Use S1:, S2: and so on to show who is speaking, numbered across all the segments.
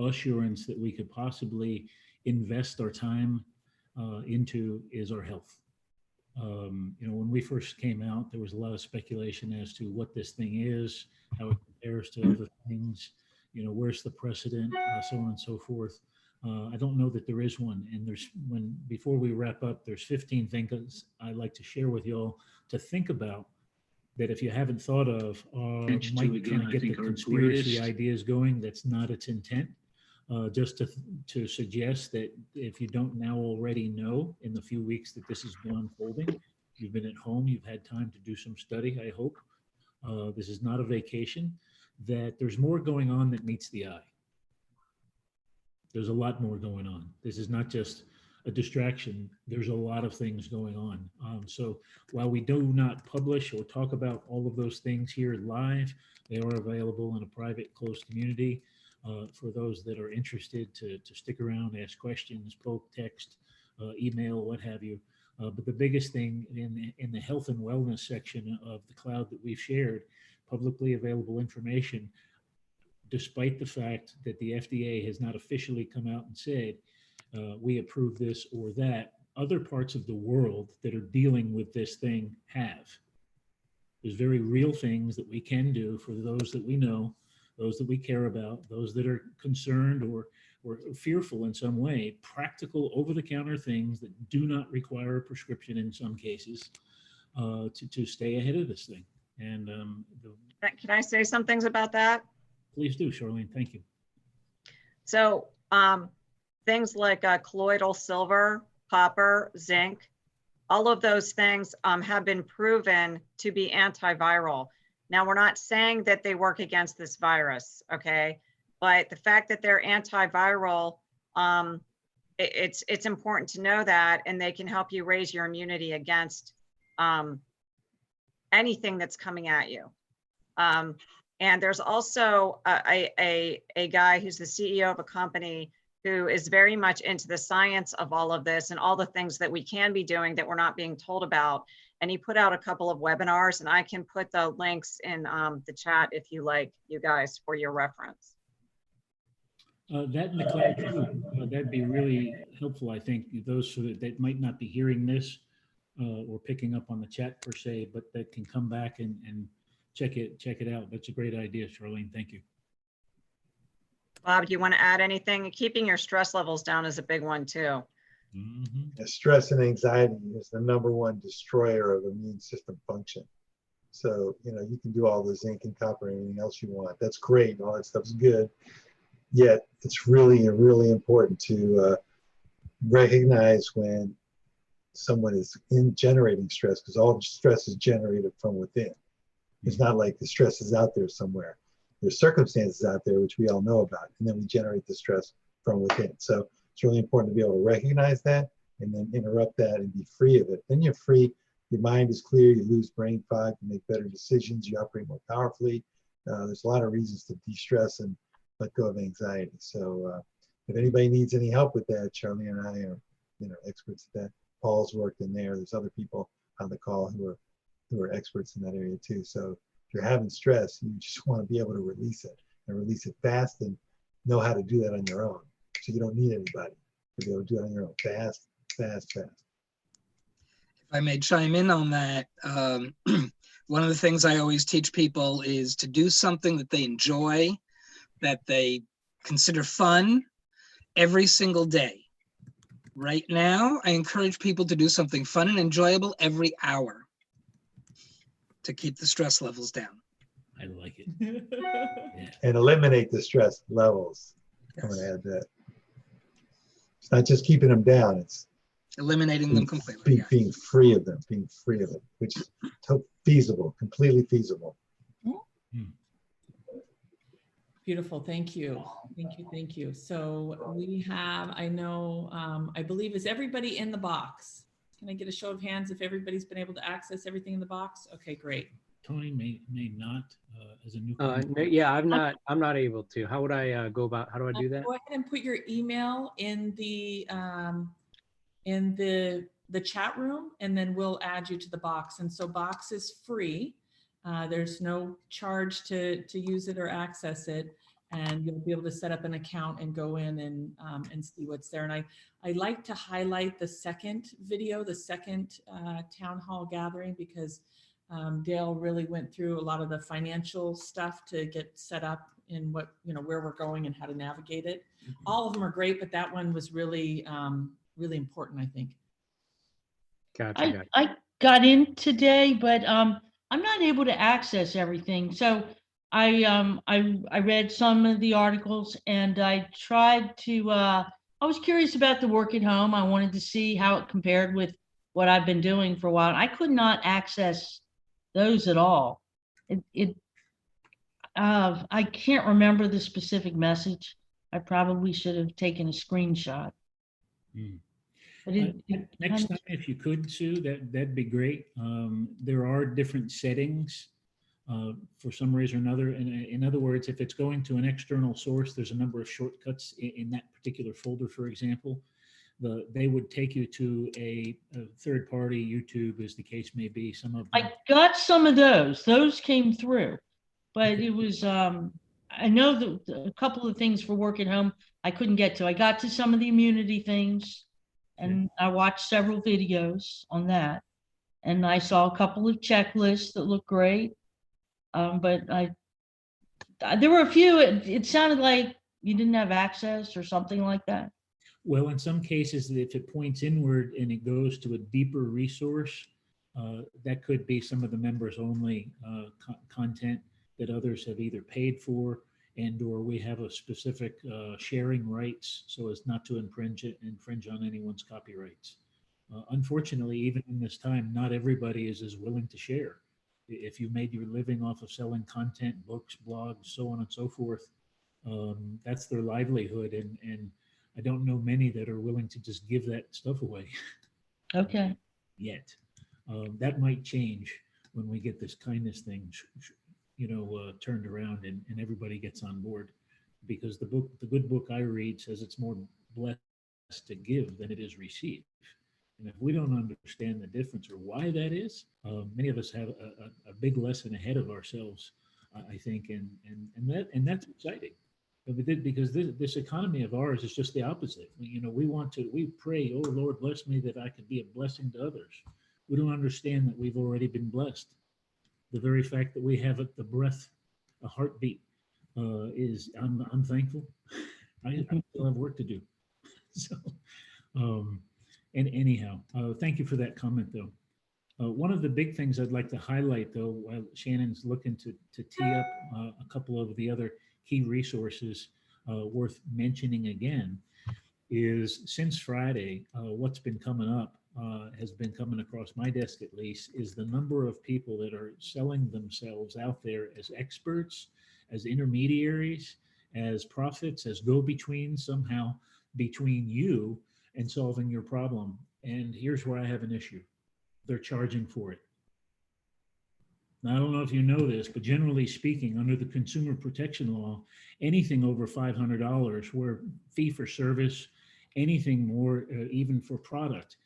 S1: assurance that we could possibly invest our time into is our health. When we first came out, there was a lot of speculation as to what this thing is, how it compares to other things, where's the precedent, so on and so forth. I don't know that there is one. And before we wrap up, there's 15 things I'd like to share with y'all to think about that if you haven't thought of, might kind of get the conspiracy ideas going. That's not its intent. Just to suggest that if you don't now already know in the few weeks that this has been unfolding, you've been at home, you've had time to do some study, I hope. This is not a vacation, that there's more going on that meets the eye. There's a lot more going on. This is not just a distraction. There's a lot of things going on. So while we do not publish or talk about all of those things here live, they are available in a private, closed community. For those that are interested to stick around, ask questions, poke, text, email, what have you. But the biggest thing in the health and wellness section of the cloud that we've shared, publicly available information, despite the fact that the FDA has not officially come out and said, we approve this or that, other parts of the world that are dealing with this thing have. There's very real things that we can do for those that we know, those that we care about, those that are concerned or fearful in some way, practical over-the-counter things that do not require a prescription in some cases to stay ahead of this thing. And
S2: can I say some things about that?
S1: Please do, Charlene. Thank you.
S2: So things like colloidal silver, copper, zinc, all of those things have been proven to be antiviral. Now, we're not saying that they work against this virus, okay? But the fact that they're antiviral, it's important to know that, and they can help you raise your immunity against anything that's coming at you. And there's also a guy who's the CEO of a company who is very much into the science of all of this and all the things that we can be doing that we're not being told about. And he put out a couple of webinars, and I can put the links in the chat if you like, you guys, for your reference.
S1: That in the cloud too, that'd be really helpful, I think, those that might not be hearing this or picking up on the chat per se, but that can come back and check it out. That's a great idea, Charlene. Thank you.
S2: Bob, do you want to add anything? Keeping your stress levels down is a big one too.
S3: Mm-hmm. Yeah, stress and anxiety is the #1 destroyer of immune system function. So, you can do all the zinc and copper and anything else you want. That's great. All that stuff's good. Yet it's really, really important to recognize when someone is generating stress, because all stress is generated from within. It's not like the stress is out there somewhere. There's circumstances out there which we all know about, and then we generate the stress from within. So it's really important to be able to recognize that and then interrupt that and be free of it. Then you're free, your mind is clear, you lose brain fog, you make better decisions, you operate more powerfully. There's a lot of reasons to de-stress and let go of anxiety. So if anybody needs any help with that, Charlie and I are experts at that. Paul's worked in there. There's other people on the call who are experts in that area too. So if you're having stress, you just want to be able to release it and release it fast and know how to do that on your own. So you don't need anybody to be able to do it on your own. Fast, fast, fast.
S4: If I may chime in on that, one of the things I always teach people is to do something that they enjoy, that they consider fun every single day. Right now, I encourage people to do something fun and enjoyable every hour to keep the stress levels down.
S1: I like it.
S3: Yeah. And eliminate the stress levels. Yes. I'm going to add that. It's not just keeping them down, it's
S4: eliminating them completely.
S3: Being free of them, which is feasible, completely feasible.
S5: Beautiful, thank you. Thank you. So we have, I believe, is everybody in the box? Can I get a show of hands if everybody's been able to access everything in the box? Okay, great.
S1: Tony may not as a new.
S6: No, yeah, I'm not able to. How would I go about? How do I do that?
S5: Go ahead and put your email in the chat room, and then we'll add you to the box. And so box is free. There's no charge to use it or access it. and you'll be able to set up an account and go in and see what's there. And I like to highlight the second video, the second town hall gathering, because Dale really went through a lot of the financial stuff to get set up in what, where we're going and how to navigate it. All of them are great, but that one was really, really important, I think.
S6: Gotcha.
S7: I got in today, but I'm not able to access everything. So I read some of the articles, and I tried to I was curious about the work at home. I wanted to see how it compared with what I've been doing for a while. I could not access those at all. I can't remember the specific message. I probably should have taken a screenshot. But
S1: Next time, if you could, Sue, that'd be great. There are different settings for some reason or another. And in other words, if it's going to an external source, there's a number of shortcuts in that particular folder, for example. They would take you to a third party, YouTube, as the case may be. Some of them.
S7: I got some of those. Those came through, but it was I know that a couple of things for work at home I couldn't get to. I got to some of the immunity things, and I watched several videos on that, and I saw a couple of checklists that looked great. But there were a few. It sounded like you didn't have access or something like that.
S1: Well, in some cases, if it points inward and it goes to a deeper resource, that could be some of the members only content that others have either paid for, and or we have a specific sharing rights so as not to infringe on anyone's copyrights. Unfortunately, even in this time, not everybody is as willing to share. If you made your living off of selling content, books, blogs, so on and so forth, that's their livelihood. And I don't know many that are willing to just give that stuff away.
S7: Okay.
S1: Yet. That might change when we get this kindness thing, turned around and everybody gets on board, because the good book I read says it's more blessed to give than it is receive. And if we don't understand the difference or why that is, many of us have a big lesson ahead of ourselves, I think, and that's exciting. Because this economy of ours is just the opposite. We pray, oh Lord, bless me that I could be a blessing to others. We don't understand that we've already been blessed. The very fact that we have the breath, a heartbeat, I'm thankful. I still have work to do. So, and anyhow, thank you for that comment, though. One of the big things I'd like to highlight, though, while Shannon's looking to tee up a couple of the other key resources worth mentioning again, is since Friday, what's been coming up, has been coming across my desk at least, is the number of people that are selling themselves out there as experts, as intermediaries, as prophets, as go-betweens somehow between you and solving your problem. And here's where I have an issue. They're charging for it. Now, I don't know if you know this, but generally speaking, under the consumer protection law, anything over $500, where fee for service, anything more, even for product,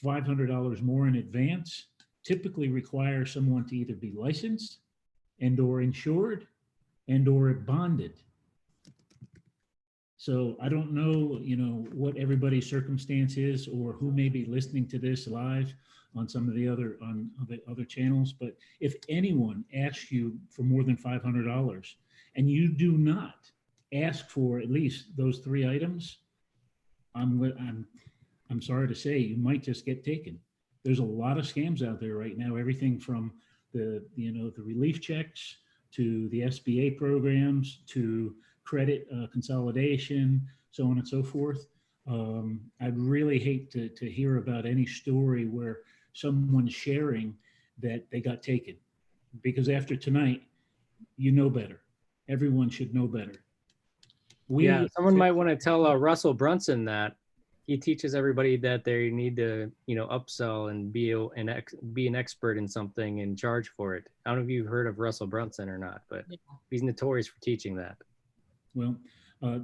S1: $500 more in advance, typically requires someone to either be licensed and or insured and or bonded. So I don't know, what everybody's circumstance is or who may be listening to this live on some of the other channels. But if anyone asks you for more than $500 and you do not ask for at least those 3 items, I'm sorry to say you might just get taken. There's a lot of scams out there right now. Everything from the relief checks to the SBA programs to credit consolidation, so on and so forth. I'd really hate to hear about any story where someone's sharing that they got taken, because after tonight, you know better. Everyone should know better.
S6: Someone might want to tell Russell Brunson that he teaches everybody that they need to, upsell and be an expert in something and charge for it. I don't know if you've heard of Russell Brunson or not, but he's notorious for teaching that. Well,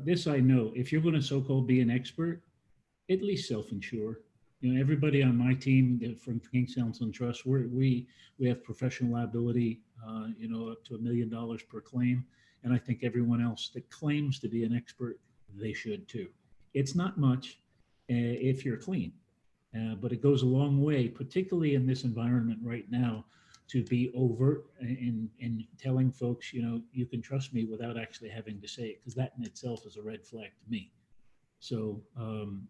S1: this I know. If you're going to so-called be an expert, at least self-insure. Everybody on my team from King Counsel and Trust, we have professional liability, up to $1 million per claim, And I think everyone else that claims to be an expert, they should too. It's not much if you're clean, but it goes a long way, particularly in this environment right now, to be overt in telling folks, you know, you can trust me without actually having to say it, because that in itself is a red flag to me. So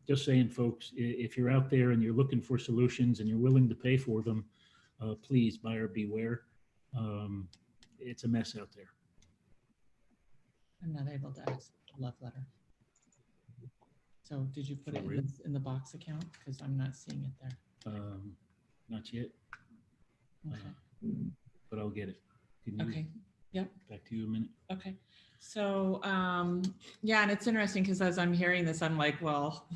S1: just saying, folks, if you're out there and you're looking for solutions and you're willing to pay for them, please buyer beware. It's a mess out there.
S5: I'm not able to access the love letter. So did you put it
S1: Really?
S5: in the box account? Because I'm not seeing it there.
S1: Not yet,
S5: Okay.
S1: but I'll get it. Can you,
S5: Okay. Yep.
S1: back to you a minute.
S5: Okay. So, yeah, and it's interesting because as I'm hearing this, I'm like, well,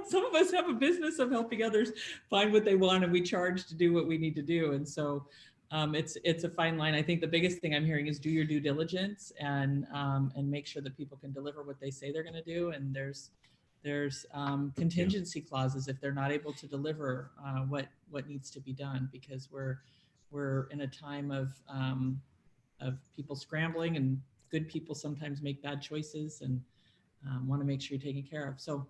S5: some of us have a business of helping others find what they want, and we charge to do what we need to do. And so it's a fine line. I think the biggest thing I'm hearing is do your due diligence and make sure that people can deliver what they say they're going to do. And there's contingency clauses if they're not able to deliver what needs to be done, because we're in a time of people scrambling, and good people sometimes make bad choices, and want to make sure you're taken care of. So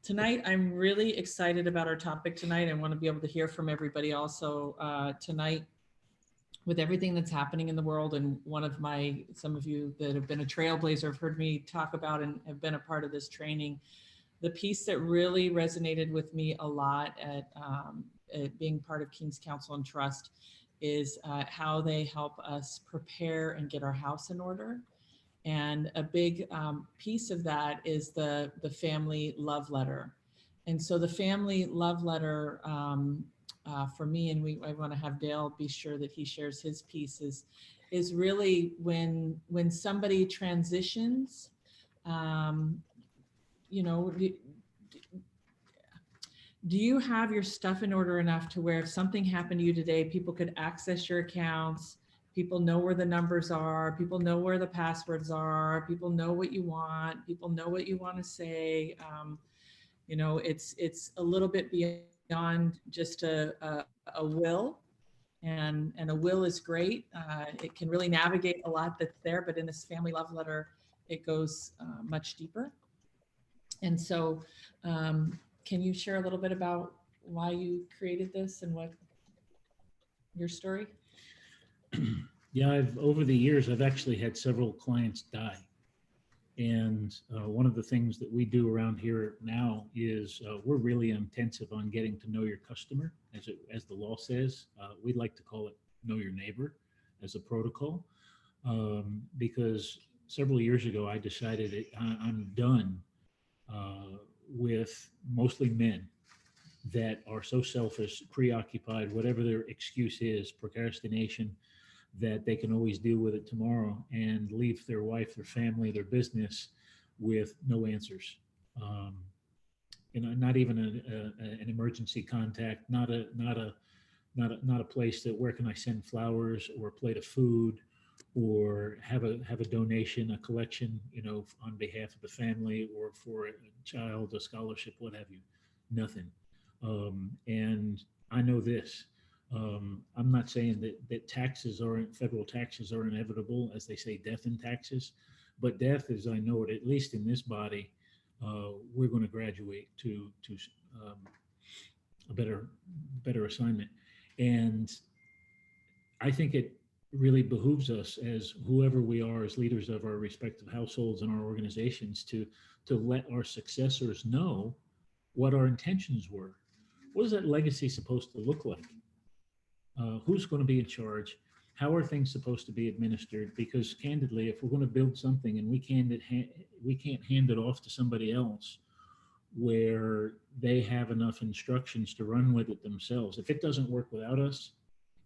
S5: tonight, I'm really excited about our topic tonight. I want to be able to hear from everybody also tonight with everything that's happening in the world. And some of you that have been a trailblazer have heard me talk about and have been a part of this training. The piece that really resonated with me a lot at being part of King's Counsel and Trust is how they help us prepare and get our house in order. And a big piece of that is the family love letter. And so the family love letter for me, and I want to have Dale be sure that he shares his pieces, is really when somebody transitions, you know, do you have your stuff in order enough to where if something happened to you today, people could access your accounts, people know where the numbers are, people know where the passwords are, people know what you want, people know what you want to say. You know, it's a little bit beyond just a will, and a will is great. It can really navigate a lot that's there, but in this family love letter, it goes much deeper. And so, can you share a little bit about why you created this and what your story?
S1: Yeah, over the years, I've actually had several clients die. And one of the things that we do around here now is we're really intensive on getting to know your customer, as the law says. We'd like to call it know your neighbor as a protocol, because several years ago, I decided I'm done with mostly men that are so selfish, preoccupied, whatever their excuse is, procrastination, that they can always deal with it tomorrow and leave their wife, their family, their business with no answers. You know, not even an emergency contact, not a place that where can I send flowers or a plate of food or have a donation, a collection, you know, on behalf of the family or for a child, a scholarship, what have you. Nothing. And I know this. I'm not saying that federal taxes are inevitable, as they say, death and taxes, but death, as I know it, at least in this body, we're going to graduate to a better assignment. And I think it really behooves us, as whoever we are as leaders of our respective households and our organizations, to let our successors know what our intentions were. What is that legacy supposed to look like? Who's going to be in charge? How are things supposed to be administered? Because candidly, if we're going to build something and we can't hand it off to somebody else where they have enough instructions to run with it themselves, if it doesn't work without us,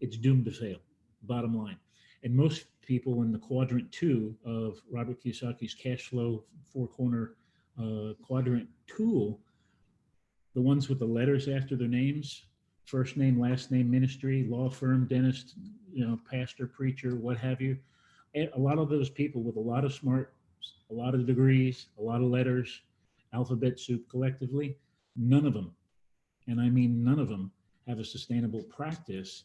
S1: it's doomed to fail, bottom line. And most people in the quadrant 2 of Robert Kiyosaki's cash flow 4-corner quadrant tool, the ones with the letters after their names, first name, last name, ministry, law firm, dentist, you know, pastor, preacher, what have you. A lot of those people with a lot of smarts, a lot of degrees, a lot of letters, alphabet soup collectively, none of them, and I mean none of them, have a sustainable practice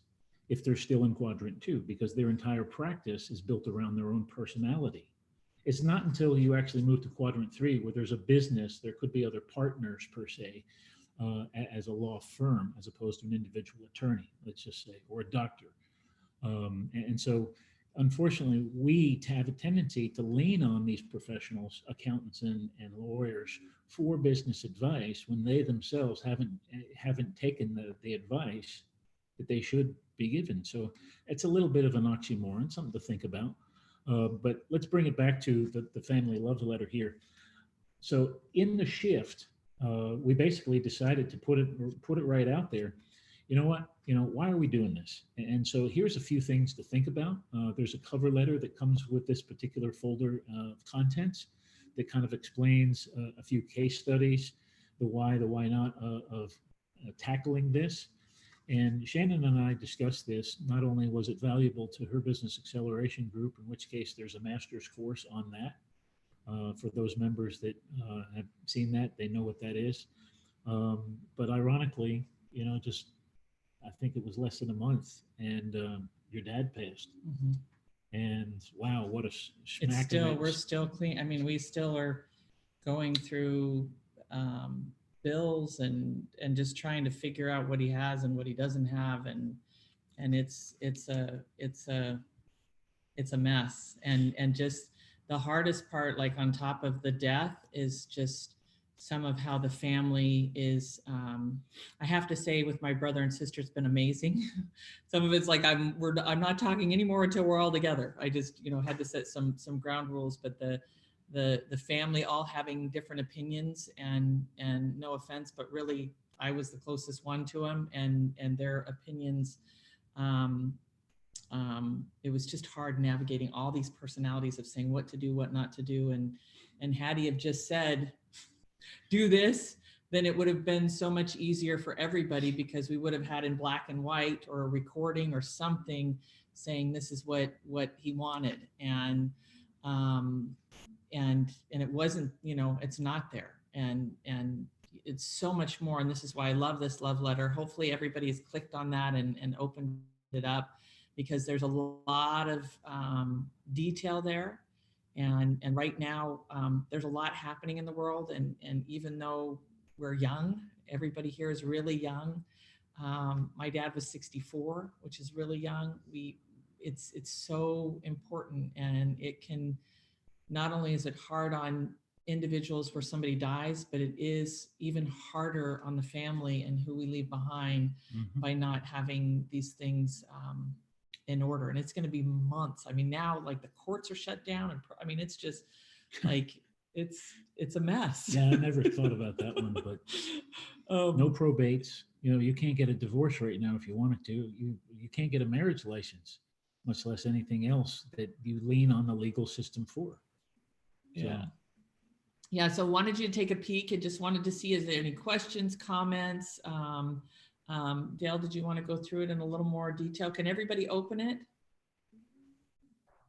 S1: if they're still in quadrant 2, because their entire practice is built around their own personality. It's not until you actually move to quadrant 3 where there's a business, there could be other partners per se, as a law firm, as opposed to an individual attorney, let's just say, or a doctor. And so, unfortunately, we have a tendency to lean on these professionals, accountants and lawyers, for business advice when they themselves haven't taken the advice that they should be given. So it's a little bit of an oxymoron, something to think about. But let's bring it back to the family love letter here. So in the shift, we basically decided to put it right out there. You know what? Why are we doing this? And so here's a few things to think about. There's a cover letter that comes with this particular folder of contents that kind of explains a few case studies, the why not of tackling this. And Shannon and I discussed this. Not only was it valuable to her business acceleration group, in which case there's a master's course on that. For those members that have seen that, they know what that is. But ironically, just I think it was less than a month, and your dad passed.
S5: Mm-hmm.
S1: And wow, what a smack!
S5: It's still, we're still clean. I mean, we still are going through bills and just trying to figure out what he has and what he doesn't have, and it's a mess. And just the hardest part, like on top of the death, is just some of how the family is. I have to say, with my brother and sister, it's been amazing. Some of it's like I'm not talking anymore until we're all together. I just had to set some ground rules, but the family all having different opinions, and no offense, but really I was the closest one to them, and their opinions. It was just hard navigating all these personalities of saying what to do, what not to do, and had he have just said, do this, then it would have been so much easier for everybody, because we would have had in black and white or a recording or something saying this is what he wanted, and it wasn't, it's not there, and it's so much more. And this is why I love this love letter. Hopefully everybody has clicked on that and opened it up, because there's a lot of detail there. And right now, there's a lot happening in the world. And even though we're young, everybody here is really young. My dad was 64, which is really young. It's so important, and it can, not only is it hard on individuals where somebody dies, but it is even harder on the family and who we leave behind by not having these things in order. And it's going to be months. I mean, now like the courts are shut down, and I mean, it's just like, it's a mess.
S1: Yeah, I never thought about that one, but no probates. You can't get a divorce right now if you wanted to. You can't get a marriage license, much less anything else that you lean on the legal system for.
S5: Yeah. Yeah. So wanted you to take a peek and just wanted to see, is there any questions, comments? Dale, did you want to go through it in a little more detail? Can everybody open it?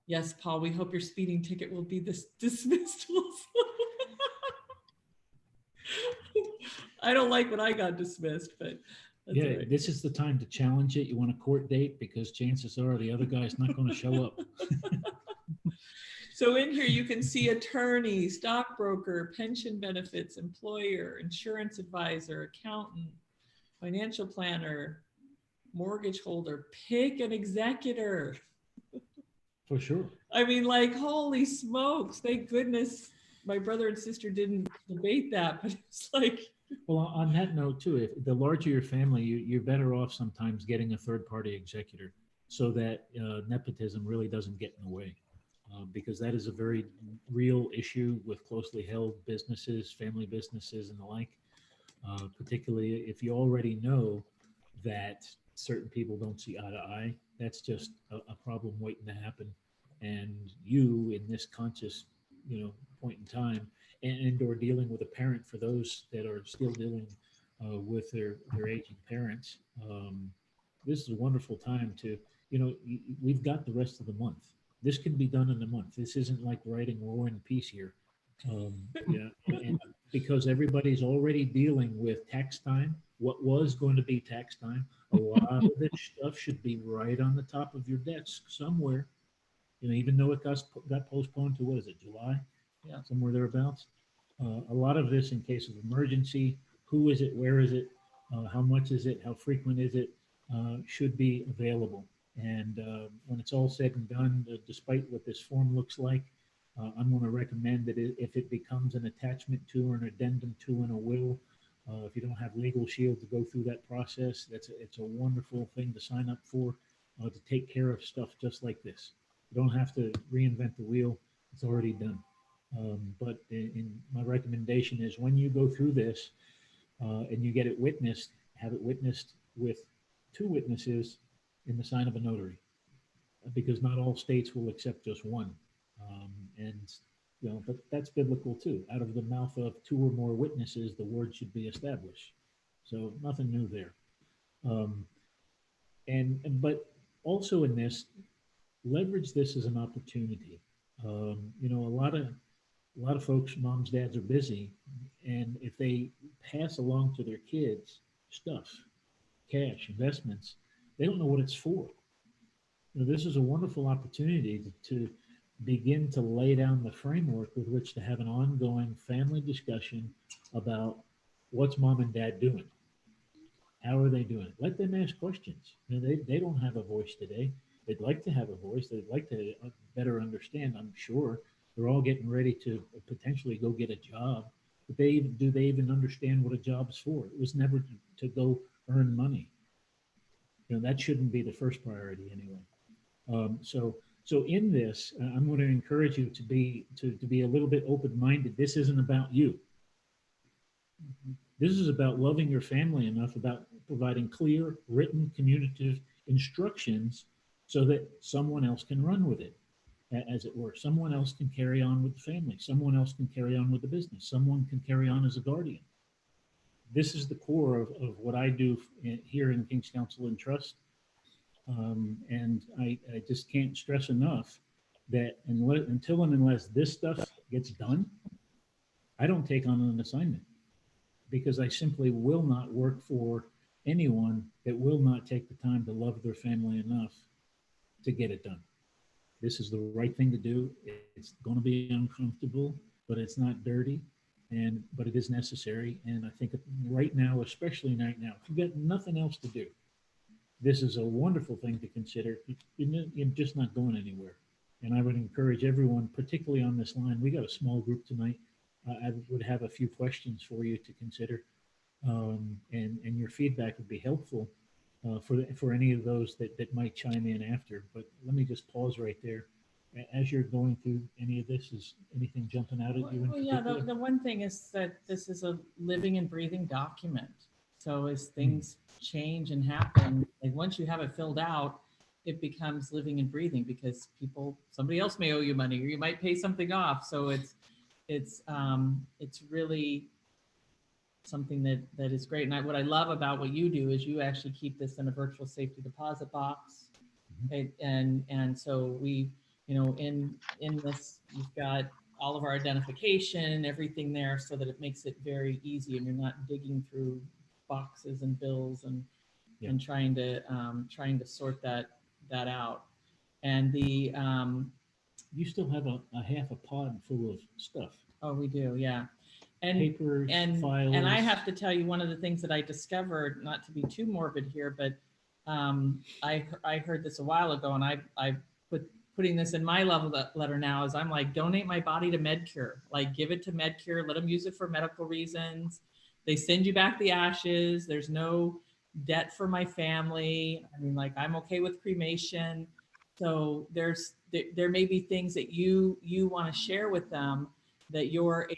S5: Yes, Paul, we hope your speeding ticket will be dismissed. I don't like when I got dismissed, but that's
S1: yeah,
S5: right.
S1: This is the time to challenge it. You want a court date, because chances are the other guy's not going to show up.
S5: So in here, you can see attorney, stockbroker, pension benefits, employer, insurance advisor, accountant, financial planner, mortgage holder. Pick an executor.
S1: For sure.
S5: I mean, like, holy smokes. Thank goodness my brother and sister didn't debate that, but it's like.
S1: Well, on that note too, if the larger your family, you're better off sometimes getting a third-party executor, so that nepotism really doesn't get in the way. Because that is a very real issue with closely held businesses, family businesses and the like, particularly if you already know that certain people don't see eye to eye. That's just a problem waiting to happen. And you, in this conscious, point in time, and or dealing with a parent, for those that are still dealing with their aging parents, this is a wonderful time to, we've got the rest of the month. This can be done in a month. This isn't like writing War and Peace here. And because everybody's already dealing with tax time, what was going to be tax time. A lot of this stuff should be right on the top of your desk somewhere. You know, even though it got postponed to, what is it, July?
S5: Yeah.
S1: Somewhere thereabouts. A lot of this in case of emergency, who is it, where is it, how much is it, how frequent is it, should be available. And when it's all said and done, despite what this form looks like, I'm going to recommend that if it becomes an attachment to or an addendum to in a will, if you don't have Legal Shield to go through that process, it's a wonderful thing to sign up for, to take care of stuff just like this. You don't have to reinvent the wheel. It's already done. But my recommendation is when you go through this and you get it witnessed, have it witnessed with 2 witnesses in the sign of a notary, because not all states will accept just one. And, you know, but that's biblical too. Out of the mouth of 2 or more witnesses, the word should be established. So nothing new there. But also in this, leverage this as an opportunity. You know, a lot of folks, moms, dads are busy, and if they pass along to their kids stuff, cash, investments, they don't know what it's for. You know, this is a wonderful opportunity to begin to lay down the framework with which to have an ongoing family discussion about what's mom and dad doing. How are they doing? Let them ask questions. You know, they don't have a voice today. They'd like to have a voice. They'd like to better understand, I'm sure. They're all getting ready to potentially go get a job. But do they even understand what a job's for? It was never to go earn money. You know, that shouldn't be the first priority anyway. So in this, I'm going to encourage you to be a little bit open-minded. This isn't about you. This is about loving your family enough, about providing clear, written, communicative instructions so that someone else can run with it, as it were. Someone else can carry on with the family. Someone else can carry on with the business. Someone can carry on as a guardian. This is the core of what I do here in King's Counsel and Trust. And I just can't stress enough that until and unless this stuff gets done, I don't take on an assignment, because I simply will not work for anyone that will not take the time to love their family enough to get it done. This is the right thing to do. It's going to be uncomfortable, but it's not dirty, but it is necessary. And I think right now, especially right now, if you've got nothing else to do, this is a wonderful thing to consider. You're just not going anywhere. And I would encourage everyone, particularly on this line, we got a small group tonight. I would have a few questions for you to consider, and your feedback would be helpful for any of those that might chime in after. But let me just pause right there. As you're going through any of this, is anything jumping out at you?
S5: Well, yeah, the one thing is that this is a living and breathing document. So as things change and happen, like once you have it filled out, it becomes living and breathing, because somebody else may owe you money, or you might pay something off. So it's really something that is great. And what I love about what you do is you actually keep this in a virtual safety deposit box. And so we, you know, in this, you've got all of our identification, everything there, so that it makes it very easy, and you're not digging through boxes and bills and trying to sort that out. And
S1: you still have a half a pod full of stuff.
S5: Oh, we do, yeah. And
S1: papers, files.
S5: And I have to tell you, one of the things that I discovered, not to be too morbid here, but I heard this a while ago, and I putting this in my love letter now is I'm like, donate my body to MedCure. Like, give it to MedCure, let them use it for medical reasons. They send you back the ashes. There's no debt for my family. I mean, like, I'm okay with cremation. So there may be things that you want to share with them that you're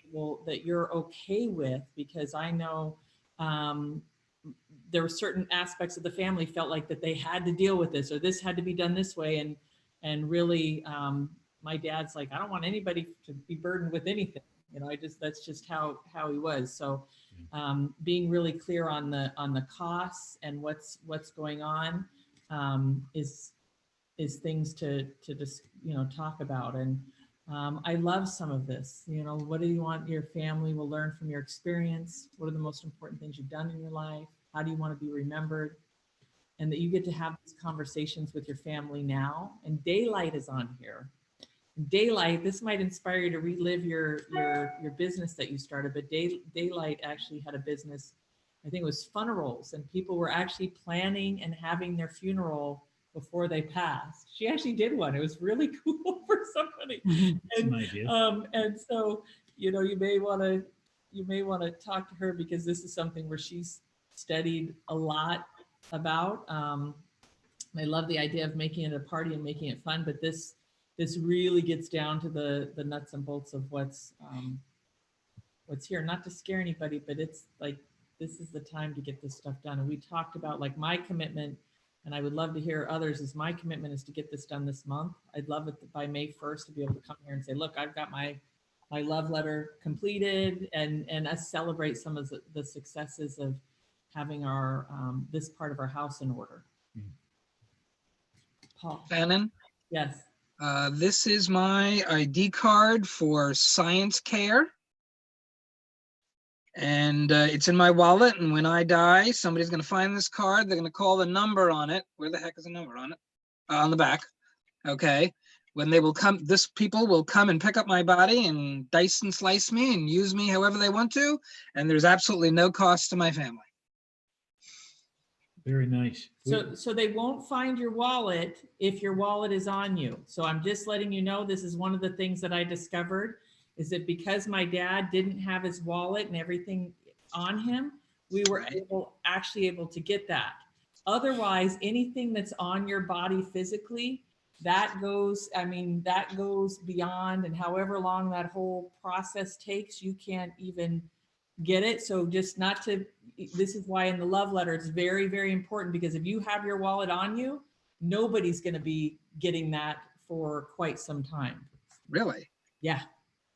S5: okay with, because I know there were certain aspects of the family felt like that they had to deal with this, or this had to be done this way. And really, my dad's like, I don't want anybody to be burdened with anything. You know, that's just how he was. So being really clear on the costs and what's going on is things to just, you know, talk about. And I love some of this. You know, what do you want your family will learn from your experience? What are the most important things you've done in your life? How do you want to be remembered? And that you get to have these conversations with your family now. And Daylight is on here. Daylight, this might inspire you to relive your business that you started, but Daylight actually had a business, I think it was funerals, and people were actually planning and having their funeral before they passed. She actually did one. It was really cool for somebody.
S1: That's an idea.
S5: And so, you know, you may want to talk to her, because this is something where she's studied a lot about. I love the idea of making it a party and making it fun, but this really gets down to the nuts and bolts of what's here. Not to scare anybody, but it's like, this is the time to get this stuff done. And we talked about, like, my commitment, and I would love to hear others, is my commitment is to get this done this month. I'd love it by May 1st to be able to come here and say, look, I've got my love letter completed, and us celebrate some of the successes of having our this part of our house in order. Paul.
S4: Shannon,
S5: Yes.
S4: this is my ID card for Science Care. And it's in my wallet. And when I die, somebody's going to find this card. They're going to call the number on it. Where the heck is the number on it? On the back. Okay. When they will come, people will come and pick up my body and dice and slice me and use me however they want to. And there's absolutely no cost to my family.
S1: Very nice.
S5: So they won't find your wallet if your wallet is on you. So I'm just letting you know, this is one of the things that I discovered, is that because my dad didn't have his wallet and everything on him, we were actually able to get that. Otherwise, anything that's on your body physically, that goes beyond, and however long that whole process takes, you can't even get it. So just not to, this is why in the love letter, it's very, very important, because if you have your wallet on you, nobody's going to be getting that for quite some time.
S4: Really?
S5: Yeah.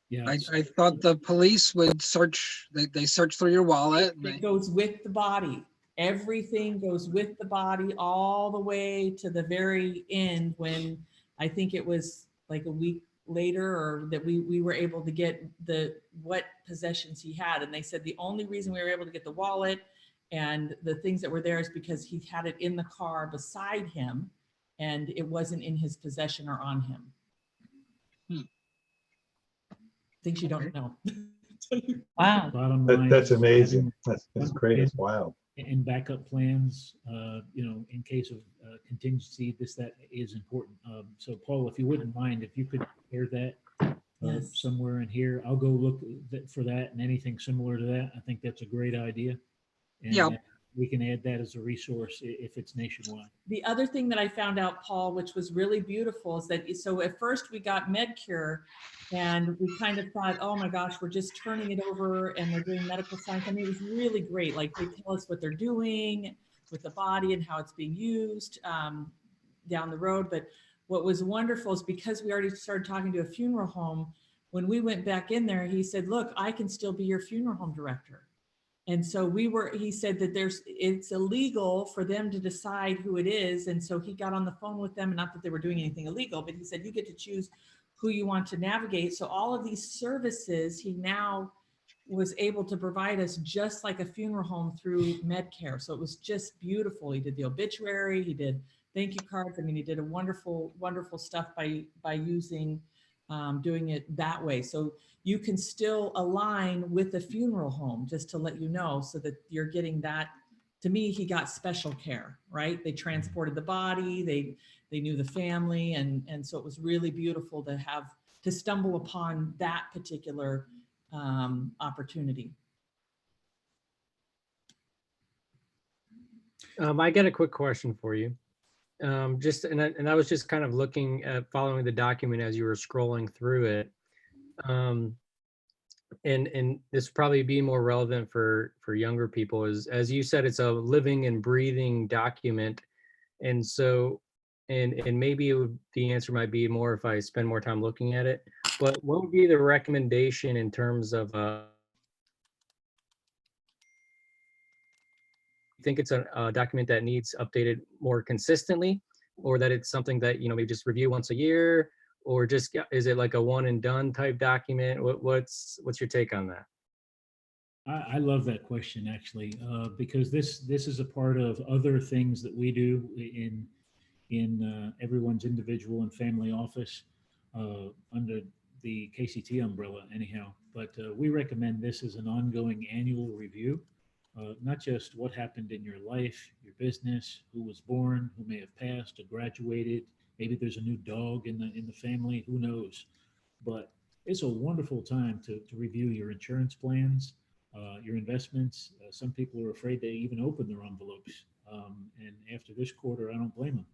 S1: Yeah.
S4: I thought the police would search, they search through your wallet. And
S5: It goes with the body. Everything goes with the body all the way to the very end, when I think it was like a week later, or that we were able to get what possessions he had. And they said the only reason we were able to get the wallet and the things that were there is because he had it in the car beside him, and it wasn't in his possession or on him. Things you don't know.
S7: Wow.
S1: Bottom line,
S3: That's amazing.
S1: having
S3: That's great. It's wild.
S1: and backup plans, you know, in case of contingency, that is important. So Paul, if you wouldn't mind, if you could share that
S5: Yes.
S1: somewhere in here, I'll go look for that and anything similar to that. I think that's a great idea. And
S4: Yeah.
S1: we can add that as a resource if it's nationwide.
S5: The other thing that I found out, Paul, which was really beautiful, is that, so at first we got MedCure, and we kind of thought, oh my gosh, we're just turning it over and they're doing medical science. I mean, it was really great. Like, they tell us what they're doing with the body and how it's being used down the road. But what was wonderful is, because we already started talking to a funeral home, when we went back in there, he said, look, I can still be your funeral home director. And so he said that it's illegal for them to decide who it is. And so he got on the phone with them, and not that they were doing anything illegal, but he said, you get to choose who you want to navigate. So all of these services, he now was able to provide us just like a funeral home through MedCare. So it was just beautiful. He did the obituary, he did thank you cards. I mean, he did a wonderful, wonderful stuff by using, doing it that way. So you can still align with the funeral home, just to let you know, so that you're getting that. To me, he got special care, right? They transported the body, they knew the family. And so it was really beautiful to stumble upon that particular opportunity.
S6: I got a quick question for you. And I was just kind of looking at following the document as you were scrolling through it. And this would probably be more relevant for younger people, is, as you said, it's a living and breathing document. And so, and maybe the answer might be more if I spend more time looking at it, but what would be the recommendation in terms of, think it's a document that needs updated more consistently, or that it's something that, you know, maybe just review once a year, or just, is it like a one and done type document? What's your take on that?
S1: I love that question actually, because this is a part of other things that we do in everyone's individual and family office under the KCT umbrella anyhow. But we recommend this as an ongoing annual review, not just what happened in your life, your business, who was born, who may have passed or graduated. Maybe there's a new dog in the family, who knows? But it's a wonderful time to review your insurance plans, your investments. Some people are afraid to even open their envelopes. And after this quarter, I don't blame them.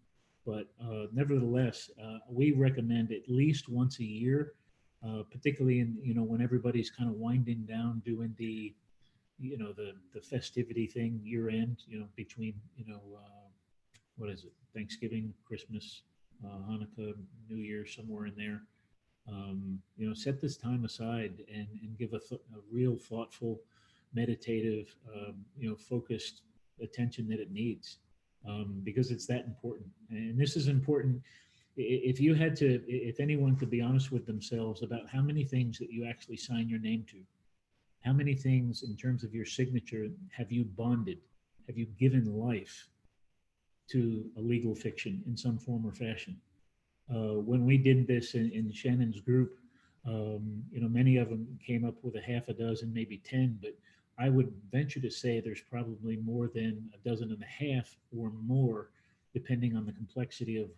S1: But nevertheless, we recommend at least once a year, particularly in, when everybody's kind of winding down, doing the festivity thing year end, between, what is it, Thanksgiving, Christmas, Hanukkah, New Year, somewhere in there. Set this time aside and give a real thoughtful, meditative, focused attention that it needs, because it's that important. And this is important. If anyone could be honest with themselves about how many things that you actually sign your name to, how many things in terms of your signature have you bonded, have you given life to a legal fiction in some form or fashion? When we did this in Shannon's group, many of them came up with a half a dozen, maybe 10, but I would venture to say there's probably more than a dozen and a half or more, depending on the complexity of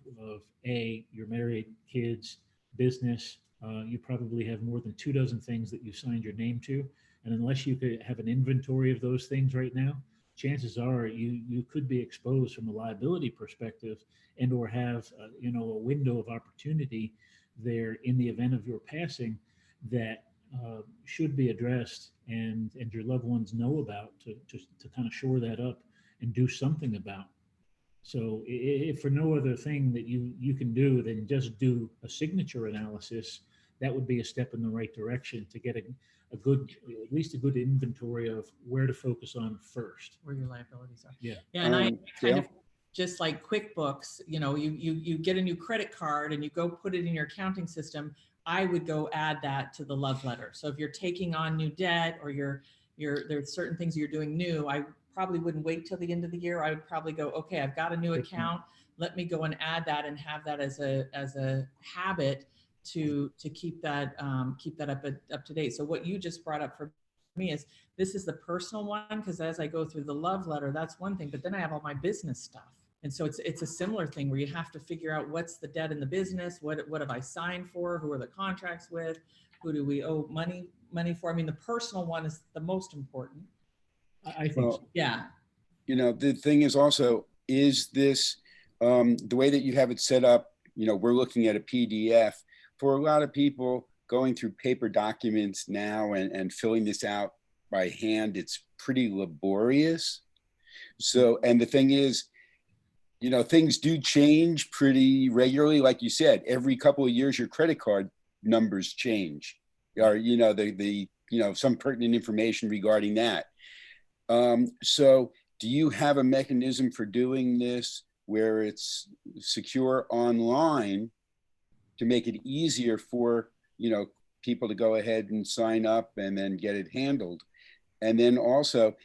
S1: your married, kids, business. You probably have more than 24 things that you signed your name to. And unless you could have an inventory of those things right now, chances are you could be exposed from a liability perspective and or have a window of opportunity there in the event of your passing that should be addressed and your loved ones know about to kind of shore that up and do something about. So if for no other thing that you can do than just do a signature analysis, that would be a step in the right direction to get a good, at least a good inventory of where to focus on first.
S5: Where your liabilities are.
S1: Yeah.
S5: Yeah, and I kind
S8: yeah.
S5: of, just like QuickBooks, you get a new credit card and you go put it in your accounting system. I would go add that to the love letter. So if you're taking on new debt or there's certain things you're doing new, I probably wouldn't wait till the end of the year. I would probably go, okay, I've got a new account. Let me go and add that and have that as a habit to keep that up to date. So what you just brought up for me is, this is the personal one, because as I go through the love letter, that's one thing, but then I have all my business stuff. And so it's a similar thing where you have to figure out what's the debt in the business, what have I signed for, who are the contracts with, who do we owe money for. I mean, the personal one is the most important.
S1: I think so.
S5: Yeah.
S8: The thing is also, is this the way that you have it set up? We're looking at a PDF. For a lot of people going through paper documents now and filling this out by hand, it's pretty laborious. So, and the thing is, things do change pretty regularly. Like you said, every couple of years, your credit card numbers change, or, some pertinent information regarding that. So do you have a mechanism for doing this where it's secure online to make it easier for, people to go ahead and sign up and then get it handled? And then also,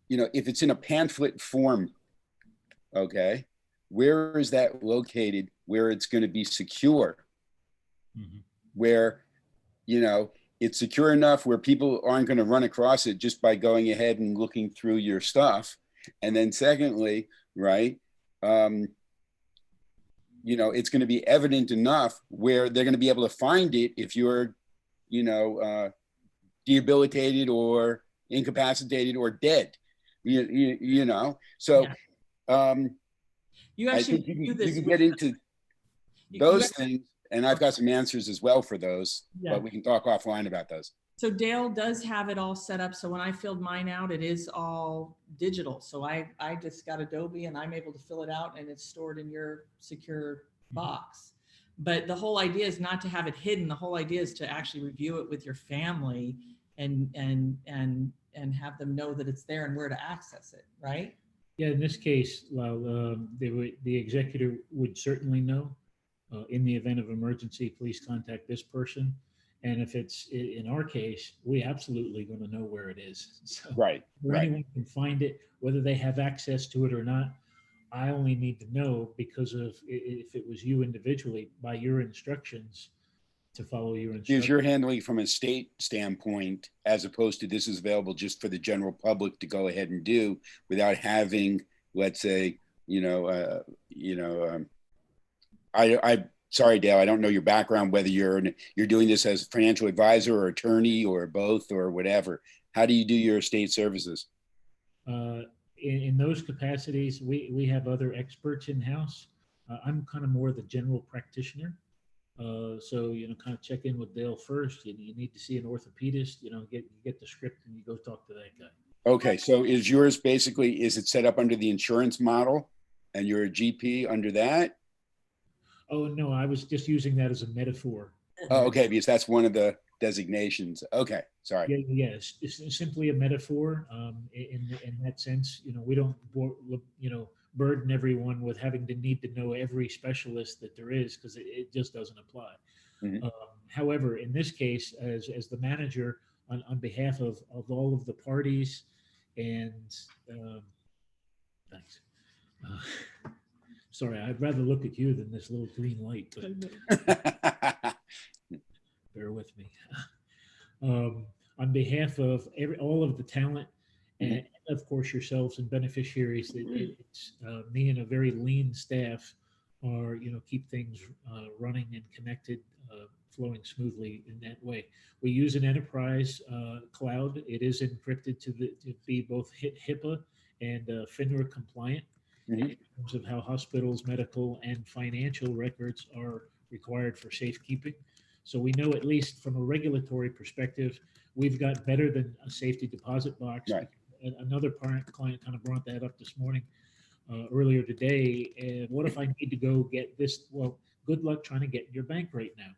S8: if it's in a pamphlet form, okay, where is that located where it's going to be secure?
S1: Mm-hmm.
S8: Where, it's secure enough where people aren't going to run across it just by going ahead and looking through your stuff. And then secondly, right, it's going to be evident enough where they're going to be able to find it if you're, debilitated or incapacitated or dead, So,
S5: Yeah. You
S8: I
S5: actually
S8: think
S5: do
S8: you
S5: this
S8: can
S5: with
S8: get into those things, and I've got some answers as well for those,
S5: Yeah.
S8: but we can talk offline about those.
S5: So Dale does have it all set up. So when I filled mine out, it is all digital. So I just got Adobe and I'm able to fill it out and it's stored in your secure box. But the whole idea is not to have it hidden. The whole idea is to actually review it with your family and have them know that it's there and where to access it, right?
S1: Yeah, in this case, well, the executor would certainly know. In the event of emergency, please contact this person. And if it's in our case, we absolutely going to know where it is. So
S8: Right,
S1: where
S8: right.
S1: anyone can find it, whether they have access to it or not, I only need to know because of if it was you individually by your instructions to follow your
S8: Because
S1: instructions.
S8: you're handling from a state standpoint, as opposed to this is available just for the general public to go ahead and do without having, let's say, I sorry, Dale, I don't know your background, whether you're doing this as a financial advisor or attorney or both or whatever. How do you do your estate services?
S1: In those capacities, we have other experts in-house. I'm kind of more the general practitioner. So, kind of check in with Dale first. You need to see an orthopedist, get the script and you go talk to that guy.
S8: Okay, so is yours basically, is it set up under the insurance model and you're a GP under that?
S1: Oh, no, I was just using that as a metaphor.
S8: Oh, okay, because that's one of the designations. Okay, sorry.
S1: Yes, it's simply a metaphor. In that sense, we don't, burden everyone with having to need to know every specialist that there is because it just doesn't apply.
S8: Mhm.
S1: However, in this case, as the manager on behalf of all of the parties, and thanks. Sorry, I'd rather look at you than this little green light, but bear with me. On behalf of all of the talent, and of course yourselves and beneficiaries, it's me and a very lean staff are keep things running and connected, flowing smoothly in that way. We use an enterprise cloud. It is encrypted to be both HIPAA and FINRA compliant. In terms of how hospitals, medical, and financial records are required for safekeeping. So we know, at least from a regulatory perspective, we've got better than a safety deposit box.
S8: Right.
S1: And another client kind of brought that up this morning, earlier today. And what if I need to go get this? Well, good luck trying to get in your bank right now.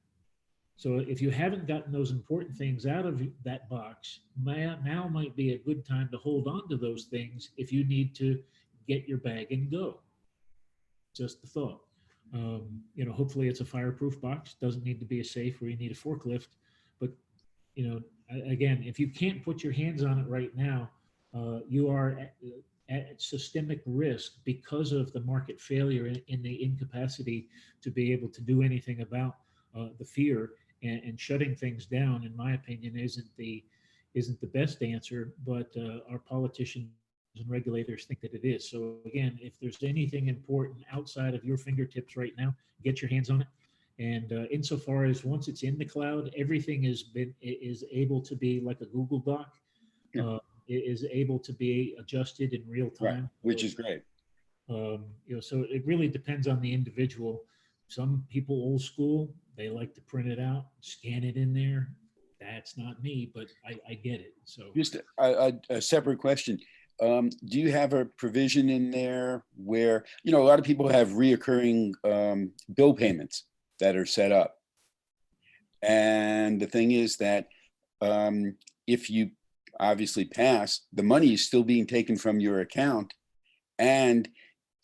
S1: So if you haven't gotten those important things out of that box, now might be a good time to hold on to those things if you need to get your bag and go. Just the thought. Hopefully it's a fireproof box. Doesn't need to be a safe where you need a forklift. But again, if you can't put your hands on it right now, you are at systemic risk because of the market failure in the incapacity to be able to do anything about the fear, and shutting things down, in my opinion, isn't the best answer. But our politicians and regulators think that it is. So again, if there's anything important outside of your fingertips right now, get your hands on it. And insofar as once it's in the cloud, everything is able to be like a Google Doc. Is able to be adjusted in real time,
S8: right, which is great.
S1: So it really depends on the individual. Some people old school, they like to print it out, scan it in there. That's not me, but I get it. So
S8: just a separate question. Do you have a provision in there where, a lot of people have reoccurring bill payments that are set up? And the thing is that if you obviously pass, the money is still being taken from your account. And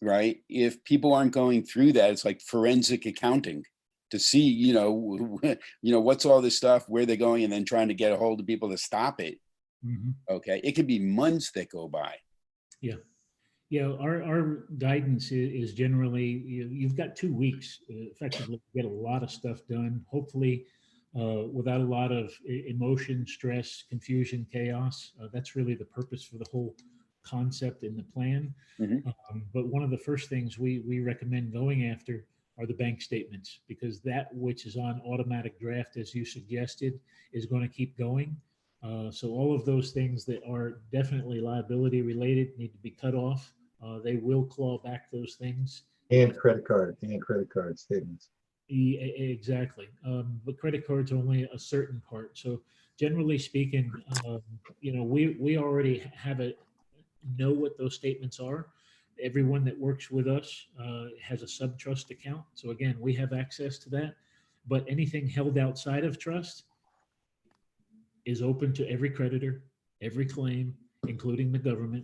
S8: right, if people aren't going through that, it's like forensic accounting to see, what's all this stuff, where they're going, and then trying to get a hold of people to stop it. Okay, it could be months that go by.
S1: Yeah, our guidance is generally you've got 2 weeks effectively to get a lot of stuff done, hopefully without a lot of emotion, stress, confusion, chaos. That's really the purpose for the whole concept in the plan. But one of the first things we recommend going after are the bank statements, because that which is on automatic draft, as you suggested, is going to keep going. So all of those things that are definitely liability related need to be cut off. They will claw back those things.
S3: And credit card statements.
S1: Exactly. But credit cards are only a certain part. So generally speaking, we already know what those statements are. Everyone that works with us has a sub-trust account. So again, we have access to that. But anything held outside of trust is open to every creditor, every claim, including the government,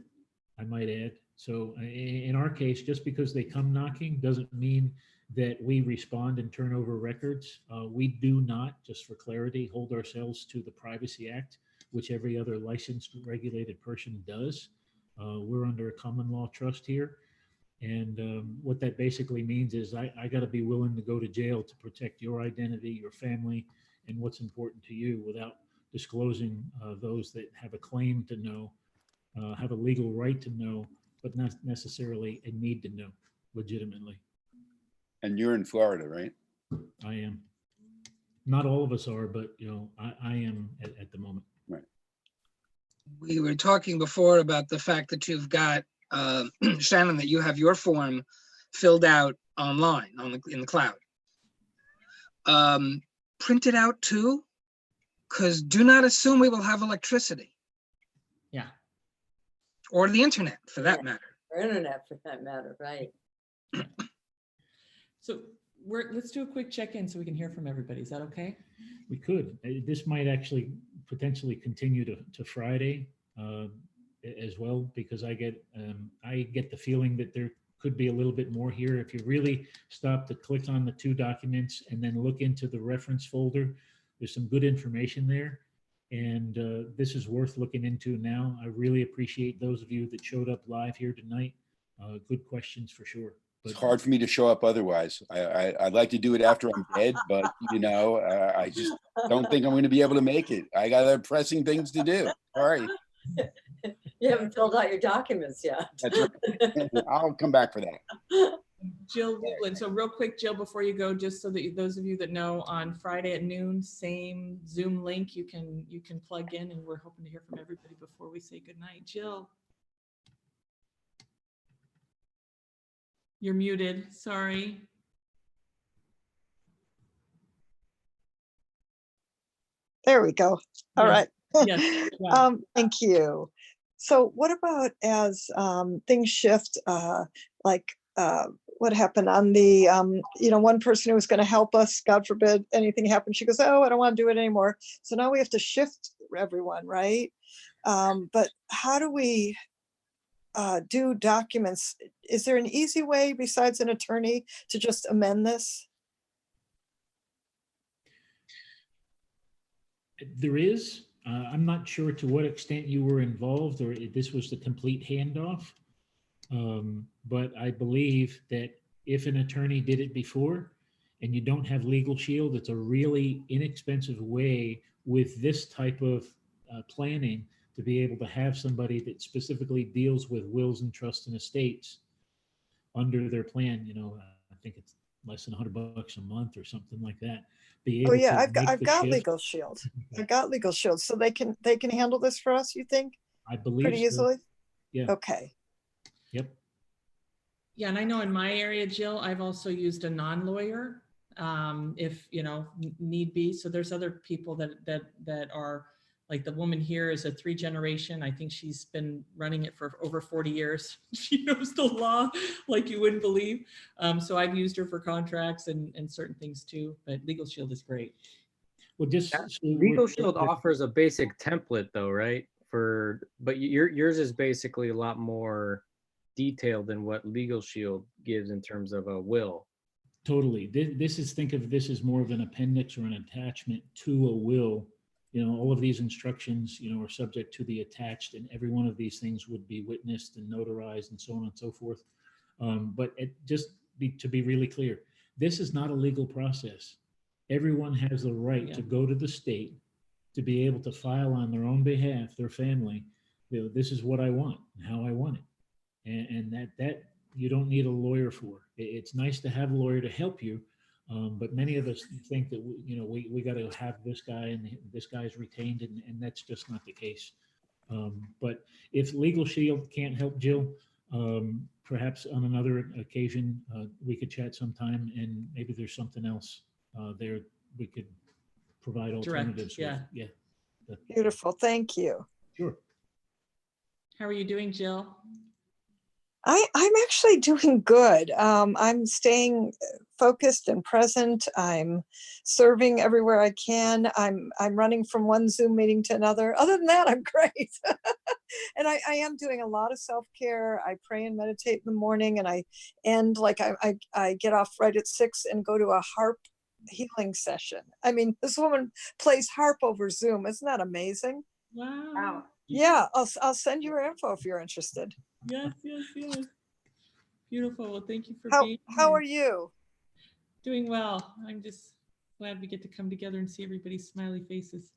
S1: I might add. So in our case, just because they come knocking doesn't mean that we respond and turn over records. We do not, just for clarity, hold ourselves to the Privacy Act, which every other licensed regulated person does. We're under a common law trust here. And what that basically means is I got to be willing to go to jail to protect your identity, your family, and what's important to you without disclosing those that have a claim to know, have a legal right to know, but not necessarily a need to know legitimately.
S8: And you're in Florida, right?
S1: I am. Not all of us are, but I am at the moment.
S8: Right.
S4: We were talking before about the fact that you've got, Shannon, that you have your form filled out online in the cloud. Print it out too, because do not assume we will have electricity.
S5: Yeah.
S4: Or the internet, for that matter.
S9: Or internet, for that matter, right?
S5: So let's do a quick check-in so we can hear from everybody. Is that okay?
S1: We could. This might actually potentially continue to Friday as well, because I get the feeling that there could be a little bit more here. If you really stop to click on the 2 documents and then look into the reference folder, there's some good information there. And this is worth looking into now. I really appreciate those of you that showed up live here tonight. Good questions for sure.
S8: It's hard for me to show up otherwise. I'd like to do it after I'm dead, but I just don't think I'm going to be able to make it. I got other pressing things to do. Sorry.
S9: You haven't filled out your documents yet.
S8: That's right. I'll come back for that.
S5: Jill Wheatland. So real quick, Jill, before you go, just so that those of you that know, on Friday at noon, same Zoom link, you can plug in, and we're hoping to hear from everybody before we say goodnight. Jill. You're muted, sorry.
S10: There we go. All right.
S5: Yes. Yeah.
S10: Thank you. So what about as things shift, what happened on the, one person who was going to help us, God forbid anything happened, she goes, oh, I don't want to do it anymore. So now we have to shift everyone, right? But how do we do documents? Is there an easy way besides an attorney to just amend this?
S1: There is. I'm not sure to what extent you were involved or if this was the complete handoff. But I believe that if an attorney did it before and you don't have Legal Shield, it's a really inexpensive way with this type of planning to be able to have somebody that specifically deals with wills and trusts and estates under their plan. I think it's less than $100 a month or something like that.
S10: Oh yeah, I've got Legal Shield. I've got Legal Shield, so they can handle this for us, you think?
S1: I believe
S10: pretty easily.
S1: Yeah.
S10: Okay.
S1: Yep.
S5: Yeah, and I know in my area, Jill, I've also used a non-lawyer if need be. So there's other people that are, like the woman here is a 3-generation. I think she's been running it for over 40 years. She knows the law like you wouldn't believe. So I've used her for contracts and certain things too, but Legal Shield is great.
S1: Well, just
S6: Legal Shield offers a basic template though, right? But yours is basically a lot more detailed than what Legal Shield gives in terms of a will.
S1: Totally. Think of this as more of an appendix or an attachment to a will. All of these instructions, are subject to the attached, and every one of these things would be witnessed and notarized and so on and so forth. But to be really clear, this is not a legal process. Everyone has the right to go to the state to be able to file on their own behalf, their family. This is what I want and how I want it. And that you don't need a lawyer for. It's nice to have a lawyer to help you. But many of us think that we got to have this guy and this guy's retained, and that's just not the case. But if Legal Shield can't help Jill, perhaps on another occasion we could chat sometime, and maybe there's something else there we could provide alternatives.
S5: Yeah.
S10: Beautiful. Thank you.
S1: Sure.
S5: How are you doing, Jill?
S10: I'm actually doing good. I'm staying focused and present. I'm serving everywhere I can. I'm running from one Zoom meeting to another. Other than that, I'm great. And I am doing a lot of self-care. I pray and meditate in the morning, and I end like I get off right at 6 and go to a harp healing session. I mean, this woman plays harp over Zoom. Isn't that amazing?
S5: Wow.
S10: Yeah, I'll send you her info if you're interested.
S5: Yes, yes, yes. Beautiful. Well, thank you for being
S10: How
S5: here.
S10: are you?
S5: Doing well. I'm just glad we get to come together and see everybody's smiley faces.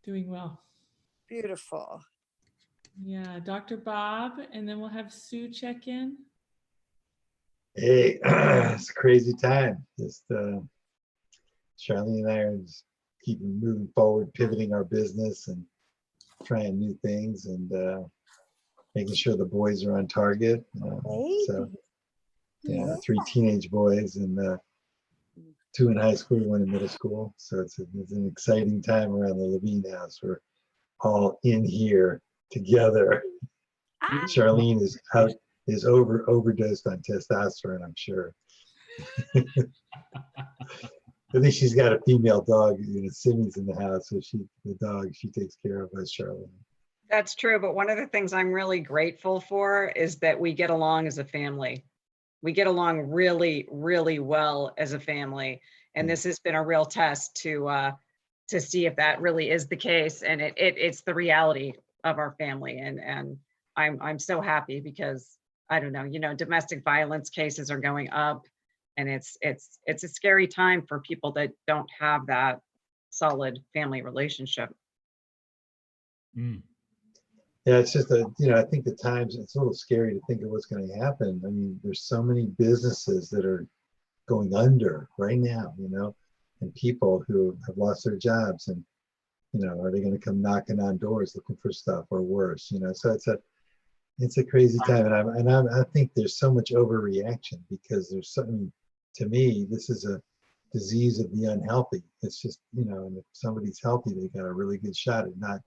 S5: Doing well.
S10: Beautiful.
S5: Yeah, Dr. Bob, and then we'll have Sue check in.
S3: Hey, it's a crazy time. Just Charlene and I are just keeping moving forward, pivoting our business and trying new things, and making sure the boys are on target. So yeah, 3 teenage boys and 2 in high school, 1 in middle school. So it's an exciting time around the Levine house. We're all in here together. Charlene is overdosed on testosterone, I'm sure. I think she's got a female dog. Simmy's in the house, so the dog she takes care of us, Charlene.
S2: That's true. But one of the things I'm really grateful for is that we get along as a family. We get along really, really well as a family. And this has been a real test to see if that really is the case. And it's the reality of our family. And I'm so happy because I don't know, domestic violence cases are going up, and it's a scary time for people that don't have that solid family relationship.
S1: Mm.
S3: Yeah, it's just I think the times, it's a little scary to think of what's going to happen. I mean, there's so many businesses that are going under right now, and people who have lost their jobs, and, are they going to come knocking on doors looking for stuff or worse, so it's a crazy time. And I think there's so much overreaction because there's something, to me, this is a disease of the unhealthy. It's just, and if somebody's healthy, they got a really good shot at not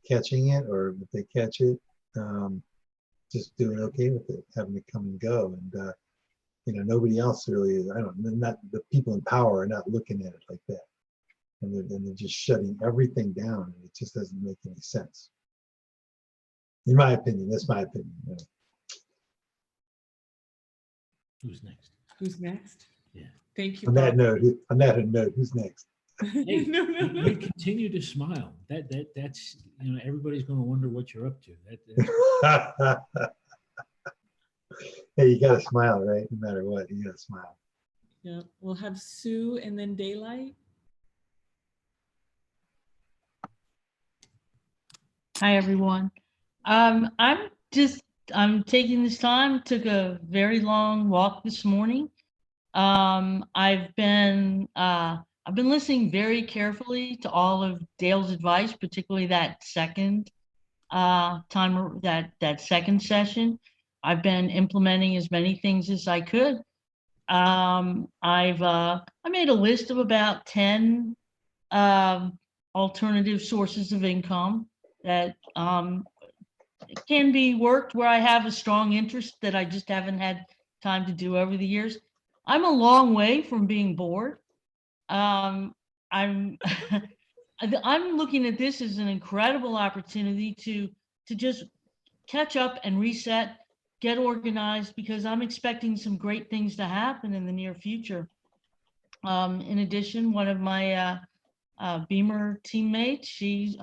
S3: catching it, or if they catch it, just doing okay with it, having it come and go. And nobody else really is. Not the people in power are not looking at it like that, and they're just shutting everything down, and it just doesn't make any sense. In my opinion, that's my opinion.
S1: Who's next?
S5: Who's next?
S1: Yeah.
S5: Thank you.
S3: On that note, who's next?
S1: Hey,
S5: No.
S1: you continue to smile. That's everybody's going to wonder what you're up to.
S3: Hey, you got to smile, right? No matter what, you got to smile.
S5: Yeah, we'll have Sue and then Daylight.
S7: Hi, everyone. I'm taking this time, took a very long walk this morning. I've been listening very carefully to all of Dale's advice, particularly that second that second session. I've been implementing as many things as I could. I made a list of about 10 alternative sources of income that can be worked where I have a strong interest that I just haven't had time to do over the years. I'm a long way from being bored. I'm I'm looking at this as an incredible opportunity to just catch up and reset, get organized, because I'm expecting some great things to happen in the near future. In addition, one of my Beamer teammates, she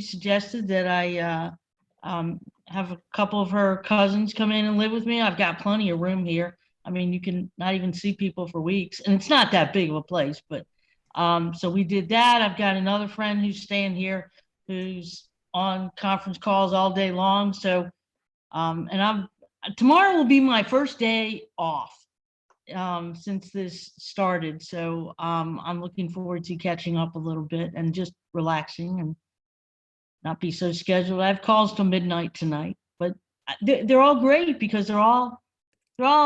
S7: suggested that I have a couple of her cousins come in and live with me. I've got plenty of room here. I mean, you can not even see people for weeks, and it's not that big of a place, but so we did that. I've got another friend who's staying here, who's on conference calls all day long. So, tomorrow will be my first day off since this started. So I'm looking forward to catching up a little bit and just relaxing and not be so scheduled. I have calls till midnight tonight, but they're all great because they're all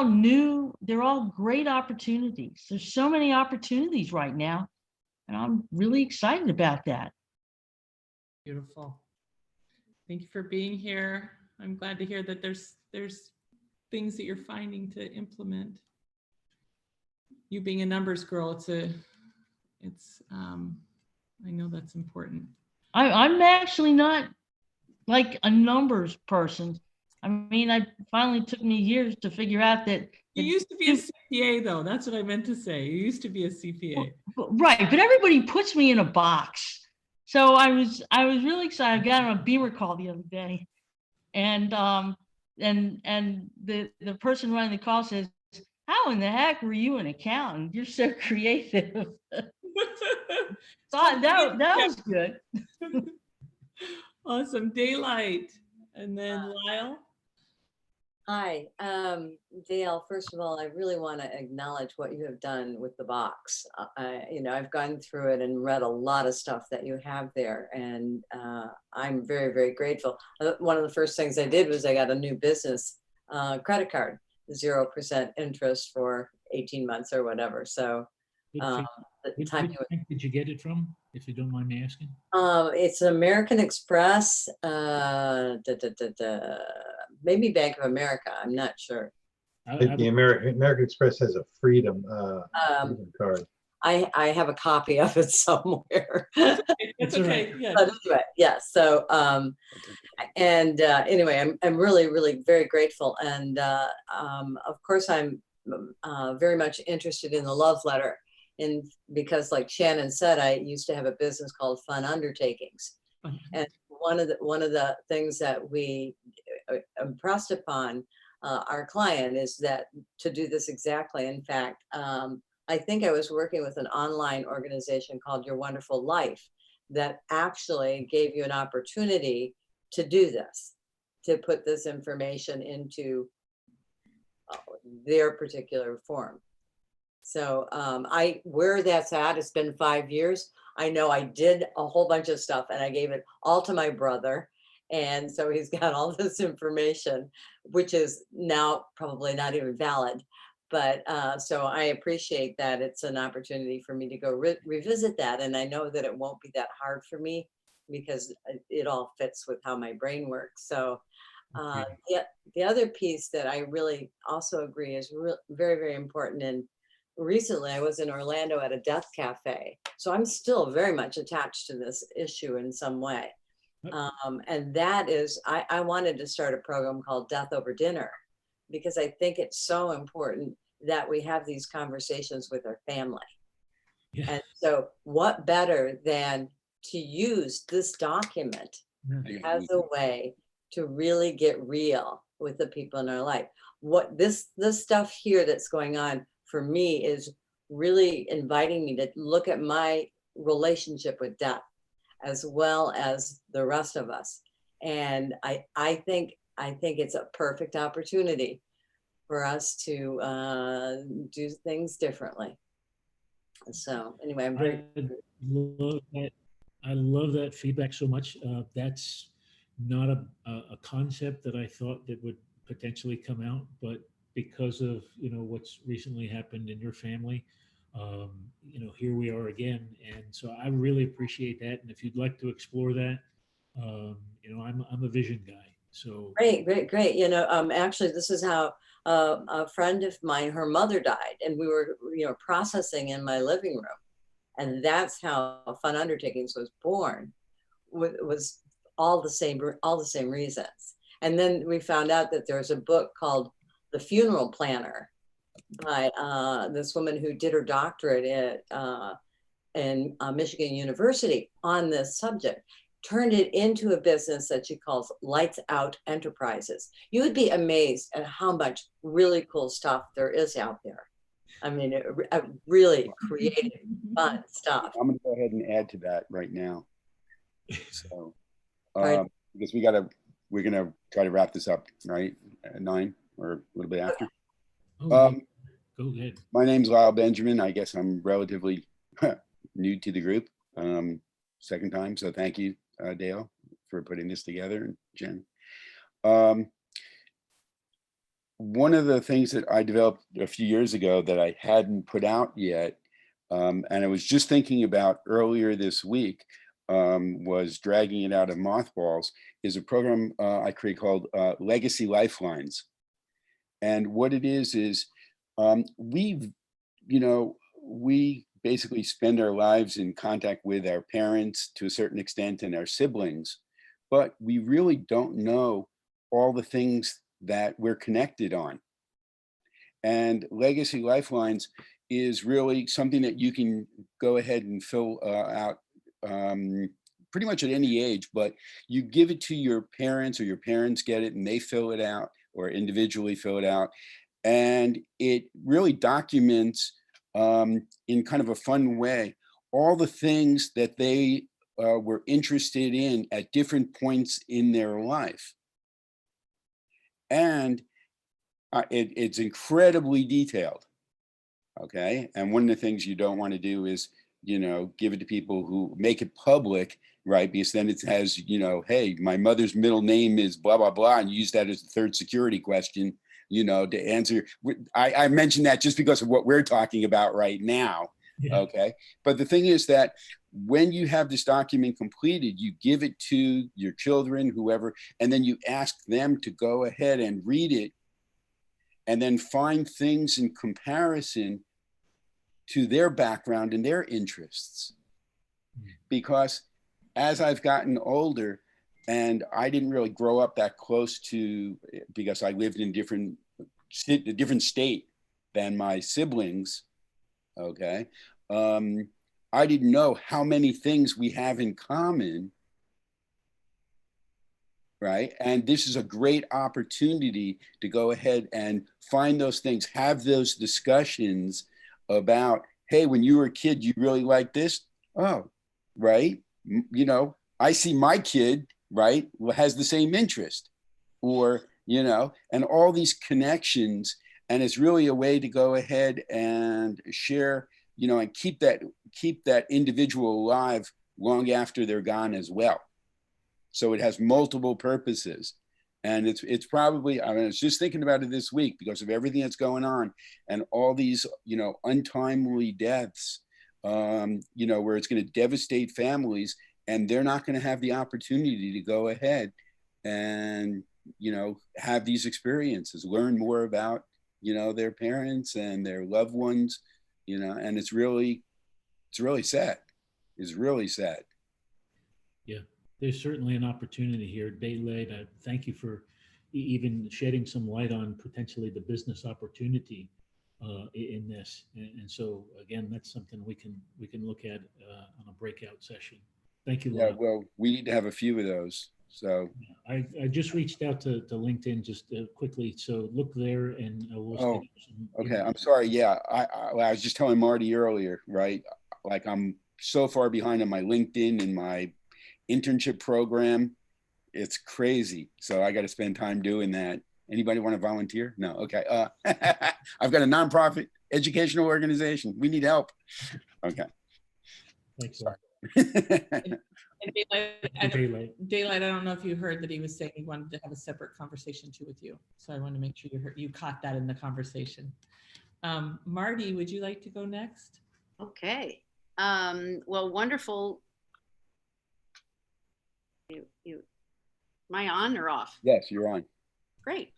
S7: new. They're all great opportunities. There's so many opportunities right now, and I'm really excited about that.
S5: Beautiful. Thank you for being here. I'm glad to hear that there's things that you're finding to implement. You being a numbers girl, I know that's important.
S7: I'm actually not like a numbers person. I mean, finally took me years to figure out that.
S5: You used to be a CPA though. That's what I meant to say. You used to be a CPA.
S7: Right, but everybody puts me in a box. So I was really excited. I got on a Beamer call the other day, and the person running the call says, "How in the heck were you an accountant? You're so creative." So that was good.
S5: Awesome. Daylight. And then Lyle.
S9: Hi, Dale. First of all, I really want to acknowledge what you have done with the box. I've gone through it and read a lot of stuff that you have there, and I'm very, very grateful. One of the first things I did was I got a new business credit card, 0% interest for 18 months or whatever. So
S1: Which bank did you get it from, if you don't mind me asking?
S9: It's American Express, maybe Bank of America. I'm not sure.
S3: The American Express has a Freedom card.
S9: I have a copy of it somewhere.
S5: It's okay. Yeah.
S9: But anyway, yeah. So anyway, I'm really, really very grateful, and of course I'm very much interested in the love letter. Because like Shannon said, I used to have a business called Fun Undertakings. And one of the things that we impressed upon our client is that to do this exactly. In fact, I think I was working with an online organization called Your Wonderful Life that actually gave you an opportunity to do this, to put this information into their particular form. So where that's at, it's been 5 years. I know I did a whole bunch of stuff and I gave it all to my brother. And so he's got all this information, which is now probably not even valid. But so I appreciate that it's an opportunity for me to go revisit that. And I know that it won't be that hard for me because it all fits with how my brain works. So the other piece that I really also agree is very, very important. And recently I was in Orlando at a death cafe. So I'm still very much attached to this issue in some way. And that is, I wanted to start a program called Death Over Dinner, because I think it's so important that we have these conversations with our family. Yeah. And so what better than to use this document as a way to really get real with the people in our life. What this stuff here that's going on for me is really inviting me to look at my relationship with death as well as the rest of us. And I think it's a perfect opportunity for us to do things differently. So anyway, I'm very
S1: I love that feedback so much. That's not a concept that I thought that would potentially come out, but because of what's recently happened in your family, here we are again. And so I really appreciate that. And if you'd like to explore that, I'm a vision guy. So
S9: great. Actually, this is how a friend of mine, her mother died, and we were processing in my living room, and that's how Fun Undertakings was born. Was all the same reasons. And then we found out that there's a book called The Funeral Planner by this woman who did her doctorate in Michigan University on this subject, turned it into a business that she calls Lights Out Enterprises. You would be amazed at how much really cool stuff there is out there. I mean, really creative, fun stuff.
S8: I'm going to go ahead and add to that right now. So, because we're going to try to wrap this up, right? At 9 or a little bit after.
S1: Go ahead.
S8: My name's Lyle Benjamin. I guess I'm relatively new to the group. Second time. So thank you, Dale, for putting this together, and Jen. One of the things that I developed a few years ago that I hadn't put out yet, and I was just thinking about earlier this week, was dragging it out of mothballs, is a program I create called Legacy Lifelines. And what it is we basically spend our lives in contact with our parents to a certain extent and our siblings, but we really don't know all the things that we're connected on. And Legacy Lifelines is really something that you can go ahead and fill out pretty much at any age, but you give it to your parents or your parents get it and they fill it out or individually fill it out. And it really documents in kind of a fun way all the things that they were interested in at different points in their life. And it's incredibly detailed. Okay. And one of the things you don't want to do is, you know, give it to people who make it public, right? Because then it has, you know, hey, my mother's middle name is blah, blah, blah, and use that as the third security question, you know, to answer. I mentioned that just because of what we're talking about right now. Yeah. Okay. But the thing is that when you have this document completed, you give it to your children, whoever, and then you ask them to go ahead and read it and then find things in comparison to their background and their interests. Because as I've gotten older, and I didn't really grow up that close to, because I lived in a different state than my siblings, okay? I didn't know how many things we have in common, right? And this is a great opportunity to go ahead and find those things, have those discussions about, hey, when you were a kid, you really liked this? Oh, right? You know, I see my kid, right, has the same interest, or, you know, and all these connections. And it's really a way to go ahead and share, you know, and keep that individual alive long after they're gone as well. So it has multiple purposes. And it's probably, I was just thinking about it this week because of everything that's going on and all these, you know, untimely deaths, you know, where it's going to devastate families and they're not going to have the opportunity to go ahead and, you know, have these experiences, learn more about, you know, their parents and their loved ones, you know, and it's really sad. It's really sad. Yeah.
S1: There's certainly an opportunity here. Daylight, thank you for even shedding some light on potentially the business opportunity in this. And so again, that's something we can look at on a breakout session. Thank you.
S8: Yeah, well, we need to have a few of those. So
S1: I just reached out to LinkedIn just quickly. So look there and we'll
S8: okay. I'm sorry. Yeah, I was just telling Marty earlier, right? Like I'm so far behind on my LinkedIn and my internship program. It's crazy. So I got to spend time doing that. Anybody want to volunteer? No. Okay. I've got a nonprofit educational organization. We need help. Okay.
S1: Thanks.
S8: Sorry.
S5: Daylight, I don't know if you heard that he was saying he wanted to have a separate conversation too with you. So I want to make sure you caught that in the conversation. Marty, would you like to go next?
S11: Okay. Well, wonderful. Am I on or off?
S8: Yes, you're on.
S11: Great.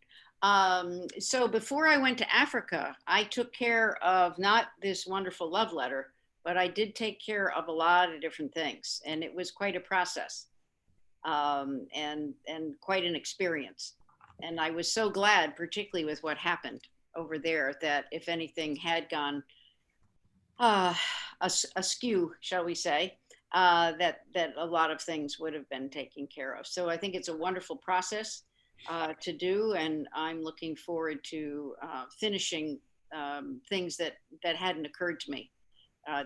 S11: So before I went to Africa, I took care of not this wonderful love letter, but I did take care of a lot of different things, and it was quite a process and quite an experience. And I was so glad, particularly with what happened over there, that if anything had gone askew, shall we say, that a lot of things would have been taken care of. So I think it's a wonderful process to do, and I'm looking forward to finishing things that hadn't occurred to me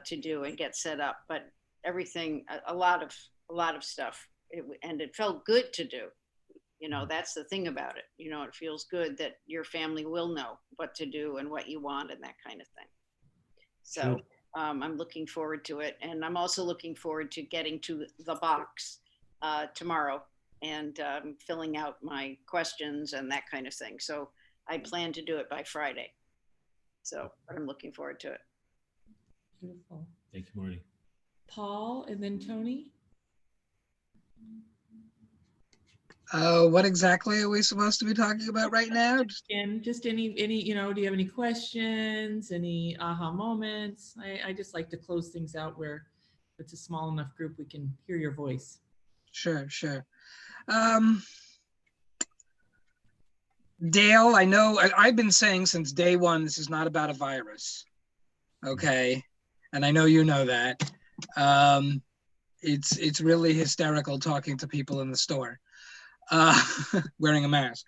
S11: to do and get set up. But everything, a lot of stuff, and it felt good to do. You know, that's the thing about it. You know, it feels good that your family will know what to do and what you want and that kind of thing. So. Sure. I'm looking forward to it. And I'm also looking forward to getting to the box tomorrow and filling out my questions and that kind of thing. So I plan to do it by Friday. So I'm looking forward to it.
S5: Beautiful.
S1: Thank you, Marty.
S5: Paul and then Tony.
S4: What exactly are we supposed to be talking about right now?
S5: And just any, you know, do you have any questions, any aha moments? I just like to close things out where it's a small enough group, we can hear your voice.
S4: Sure, sure. Dale, I know I've been saying since day one, this is not about a virus. Okay. And I know you know that. It's really hysterical talking to people in the store, wearing a mask.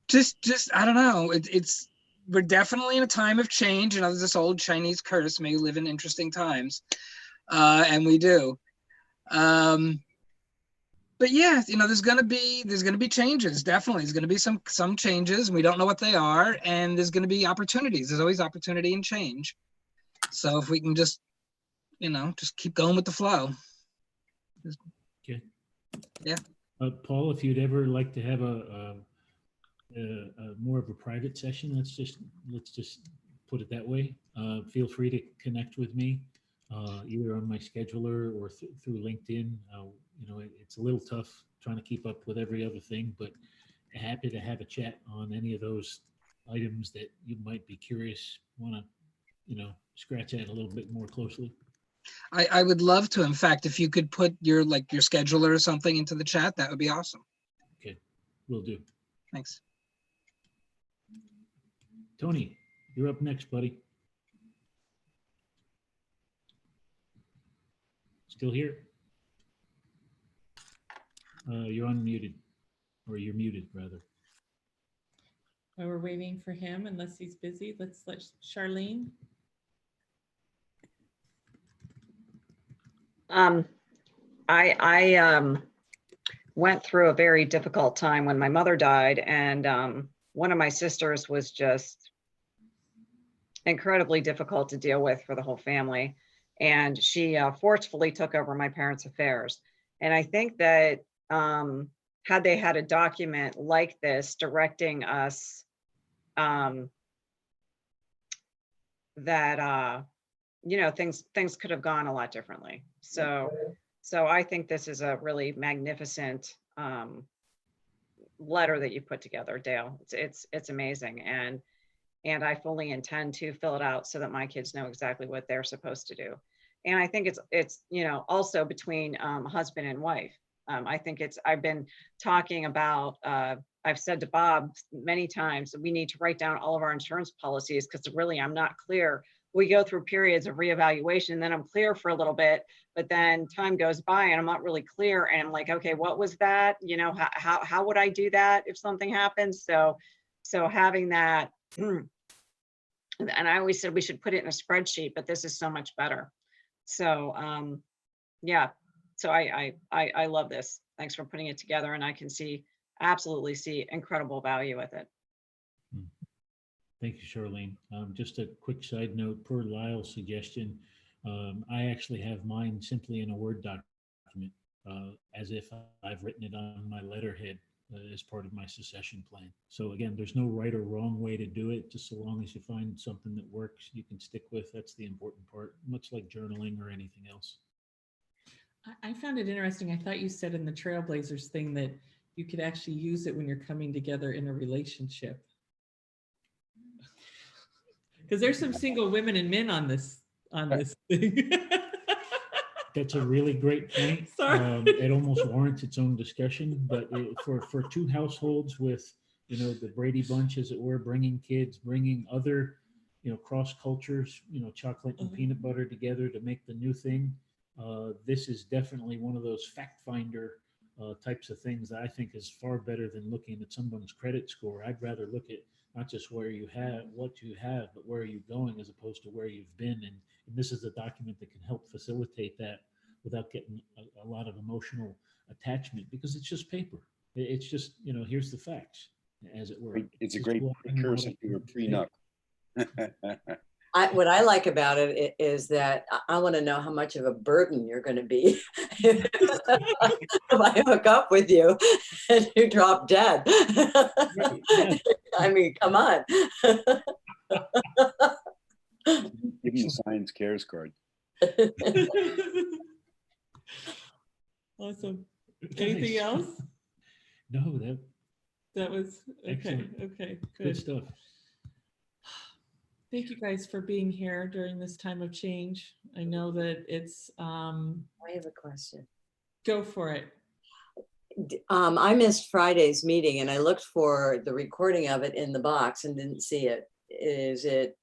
S4: Just, I don't know. We're definitely in a time of change. You know, there's this old Chinese curse, may you live in interesting times. And we do. But yeah, you know, there's gonna be changes. Definitely, there's gonna be some changes. We don't know what they are, and there's gonna be opportunities. There's always opportunity and change. So if we can just, you know, just keep going with the flow.
S1: Okay.
S4: Yeah.
S1: Paul, if you'd ever like to have a more of a private session, let's just put it that way. Feel free to connect with me, either on my scheduler or through LinkedIn. You know, it's a little tough trying to keep up with every other thing, but happy to have a chat on any of those items that you might be curious, want to, you know, scratch at a little bit more closely.
S4: I would love to. In fact, if you could put your scheduler or something into the chat, that would be awesome.
S1: Okay, will do.
S4: Thanks.
S1: Tony, you're up next, buddy. Still here? You're unmuted, or you're muted rather.
S5: While we're waiting for him, unless he's busy, let's let Charlene.
S2: I went through a very difficult time when my mother died, and one of my sisters was just incredibly difficult to deal with for the whole family. And she forcefully took over my parents' affairs. And I think that had they had a document like this directing us, that you know, things could have gone a lot differently. So I think this is a really magnificent letter that you put together, Dale. It's amazing, and I fully intend to fill it out so that my kids know exactly what they're supposed to do. And I think it's you know, also between husband and wife. I think I've been talking about, I've said to Bob many times that we need to write down all of our insurance policies, because really I'm not clear. We go through periods of reevaluation, and then I'm clear for a little bit, but then time goes by and I'm not really clear. And I'm like, okay, what was that? You know, how would I do that if something happens? So having that, and I always said we should put it in a spreadsheet, but this is so much better. So yeah, so I love this. Thanks for putting it together, and I can absolutely see incredible value with it.
S1: Thank you, Charlene. Just a quick side note, per Lyle's suggestion, I actually have mine simply in a Word document, as if I've written it on my letterhead as part of my succession plan. So again, there's no right or wrong way to do it. Just so long as you find something that works, you can stick with. That's the important part, much like journaling or anything else.
S5: I found it interesting. I thought you said in the Trailblazers thing that you could actually use it when you're coming together in a relationship. Because there's some single women and men on this thing.
S1: That's a really great point. It almost warrants its own discussion, but for two households with, you know, the Brady Bunch, as it were, bringing kids, bringing other, you know, cross cultures, you know, chocolate and peanut butter together to make the new thing. This is definitely one of those fact finder types of things that I think is far better than looking at someone's credit score. I'd rather look at not just what you have, but where are you going, as opposed to where you've been. And this is a document that can help facilitate that without getting a lot of emotional attachment, because it's just paper. It's just, you know, here's the facts, as it were.
S8: It's a great precursor to a prenup.
S9: What I like about it is that I want to know how much of a burden you're going to be if I hook up with you and you drop dead. I mean, come on.
S8: Give me a Science Cares card.
S5: Awesome. Anything
S1: Nice.
S5: else?
S1: No,
S5: That was, okay,
S1: Excellent.
S5: okay,
S1: good
S5: good.
S1: stuff.
S5: Thank you guys for being here during this time of change. I know that it's,
S9: I have a question.
S5: go for it.
S9: I missed Friday's meeting and I looked for the recording of it in the box and didn't see it. Is it,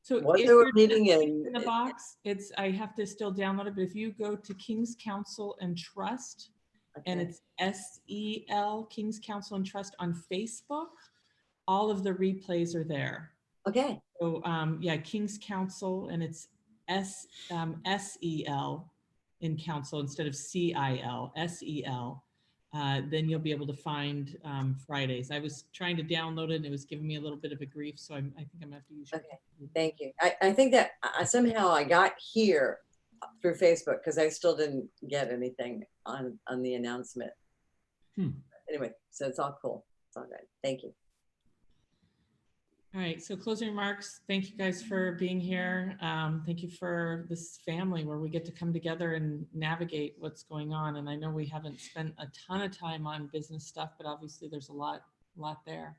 S5: So
S9: was
S5: if
S9: there a
S5: you're
S9: meeting
S5: in the box, it's, I have to still download it, but if you go to King's Council and Trust, and
S9: okay.
S5: it's SEL, King's Council and Trust on Facebook, all of the replays are there.
S9: Okay,
S5: So yeah, King's Council, and it's SEL in council instead of CIL, SEL. Then you'll be able to find Fridays. I was trying to download it and it was giving me a little bit of a grief, so I think I'm gonna have to use your.
S9: Okay. Thank you. I think that somehow I got here through Facebook because I still didn't get anything on the announcement. Anyway, so it's all cool. It's all good. Thank you.
S5: All right, so closing remarks. Thank you guys for being here. Thank you for this family where we get to come together and navigate what's going on. And I know we haven't spent a ton of time on business stuff, but obviously there's a lot there.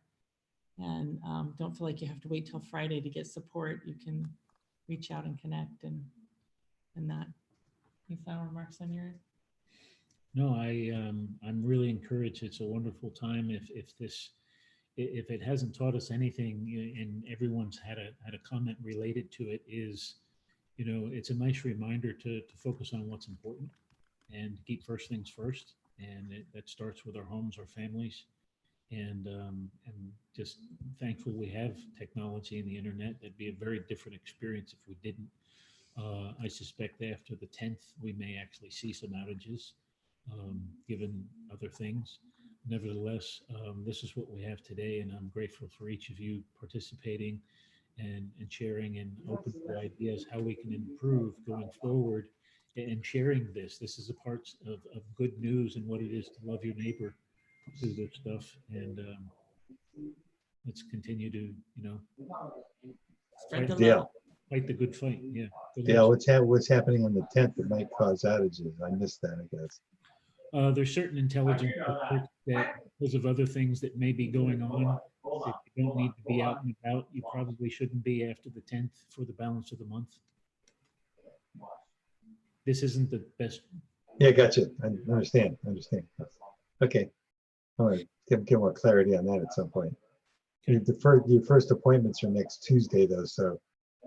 S5: And don't feel like you have to wait till Friday to get support. You can reach out and connect and that. Any final remarks on your end?
S1: No, I'm really encouraged. It's a wonderful time. If it hasn't taught us anything, and everyone's had a comment related to it, is, it's a nice reminder to focus on what's important and keep first things first. And that starts with our homes, our families, and just thankful we have technology and the internet. That'd be a very different experience if we didn't. I suspect after the 10th, we may actually see some outages, given other things. Nevertheless, this is what we have today, and I'm grateful for each of you participating and sharing and open for ideas how we can improve going forward and sharing this. This is a part of good news and what it is to love your neighbor through this stuff. And let's continue to,
S5: Spread the
S3: Yeah.
S5: love.
S1: fight the good fight. Yeah. Good
S3: Yeah,
S1: luck.
S3: what's happening on the 10th that might cause outages? I missed that, I guess.
S1: There's certain intelligence reports that because of other things that may be going on, if you don't need to be out and about, you probably shouldn't be after the 10th for the balance of the month. This isn't the best.
S3: Yeah, gotcha. I understand. Okay. I want to get more clarity on that at some point.
S1: Okay.
S3: Your first appointments are next Tuesday though, so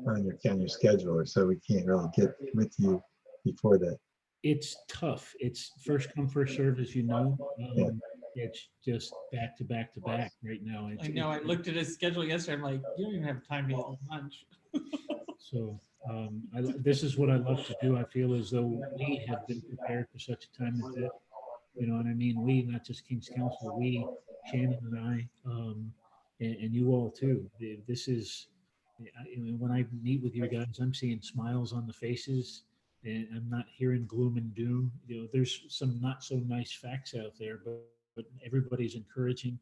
S3: on your schedule, or so we can't really get with you before that.
S1: It's tough. It's first come, first serve, as you know.
S3: Yeah.
S1: It's just back to back to back right now.
S5: I know, I looked at his schedule yesterday. I'm like, you don't even have time to eat lunch.
S1: So this is what I love to do. I feel as though we have been prepared for such a time as this. You know what I mean? We, not just King's Council, we, Shannon and I, and you all too. This is, when I meet with you guys, I'm seeing smiles on the faces, and I'm not hearing gloom and doom. There's some not so nice facts out there, but everybody's encouraging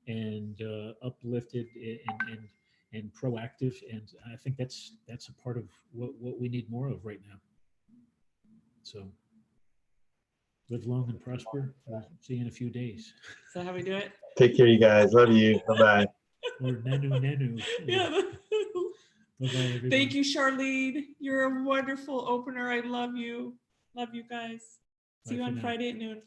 S1: and uplifted and proactive, and I think that's a part of what we need more of right now. So live long and prosper. We'll see you in a few days.
S5: So how we do it?
S3: Take care, you guys. Love you. Bye-bye.
S1: Or nanu.
S5: Yeah.
S1: Bye-bye, everyone.
S5: Thank you, Charlene. You're a wonderful opener. I love you. Love you guys. See
S1: Bye
S5: you
S1: for
S5: on
S1: now.
S5: Friday at noon.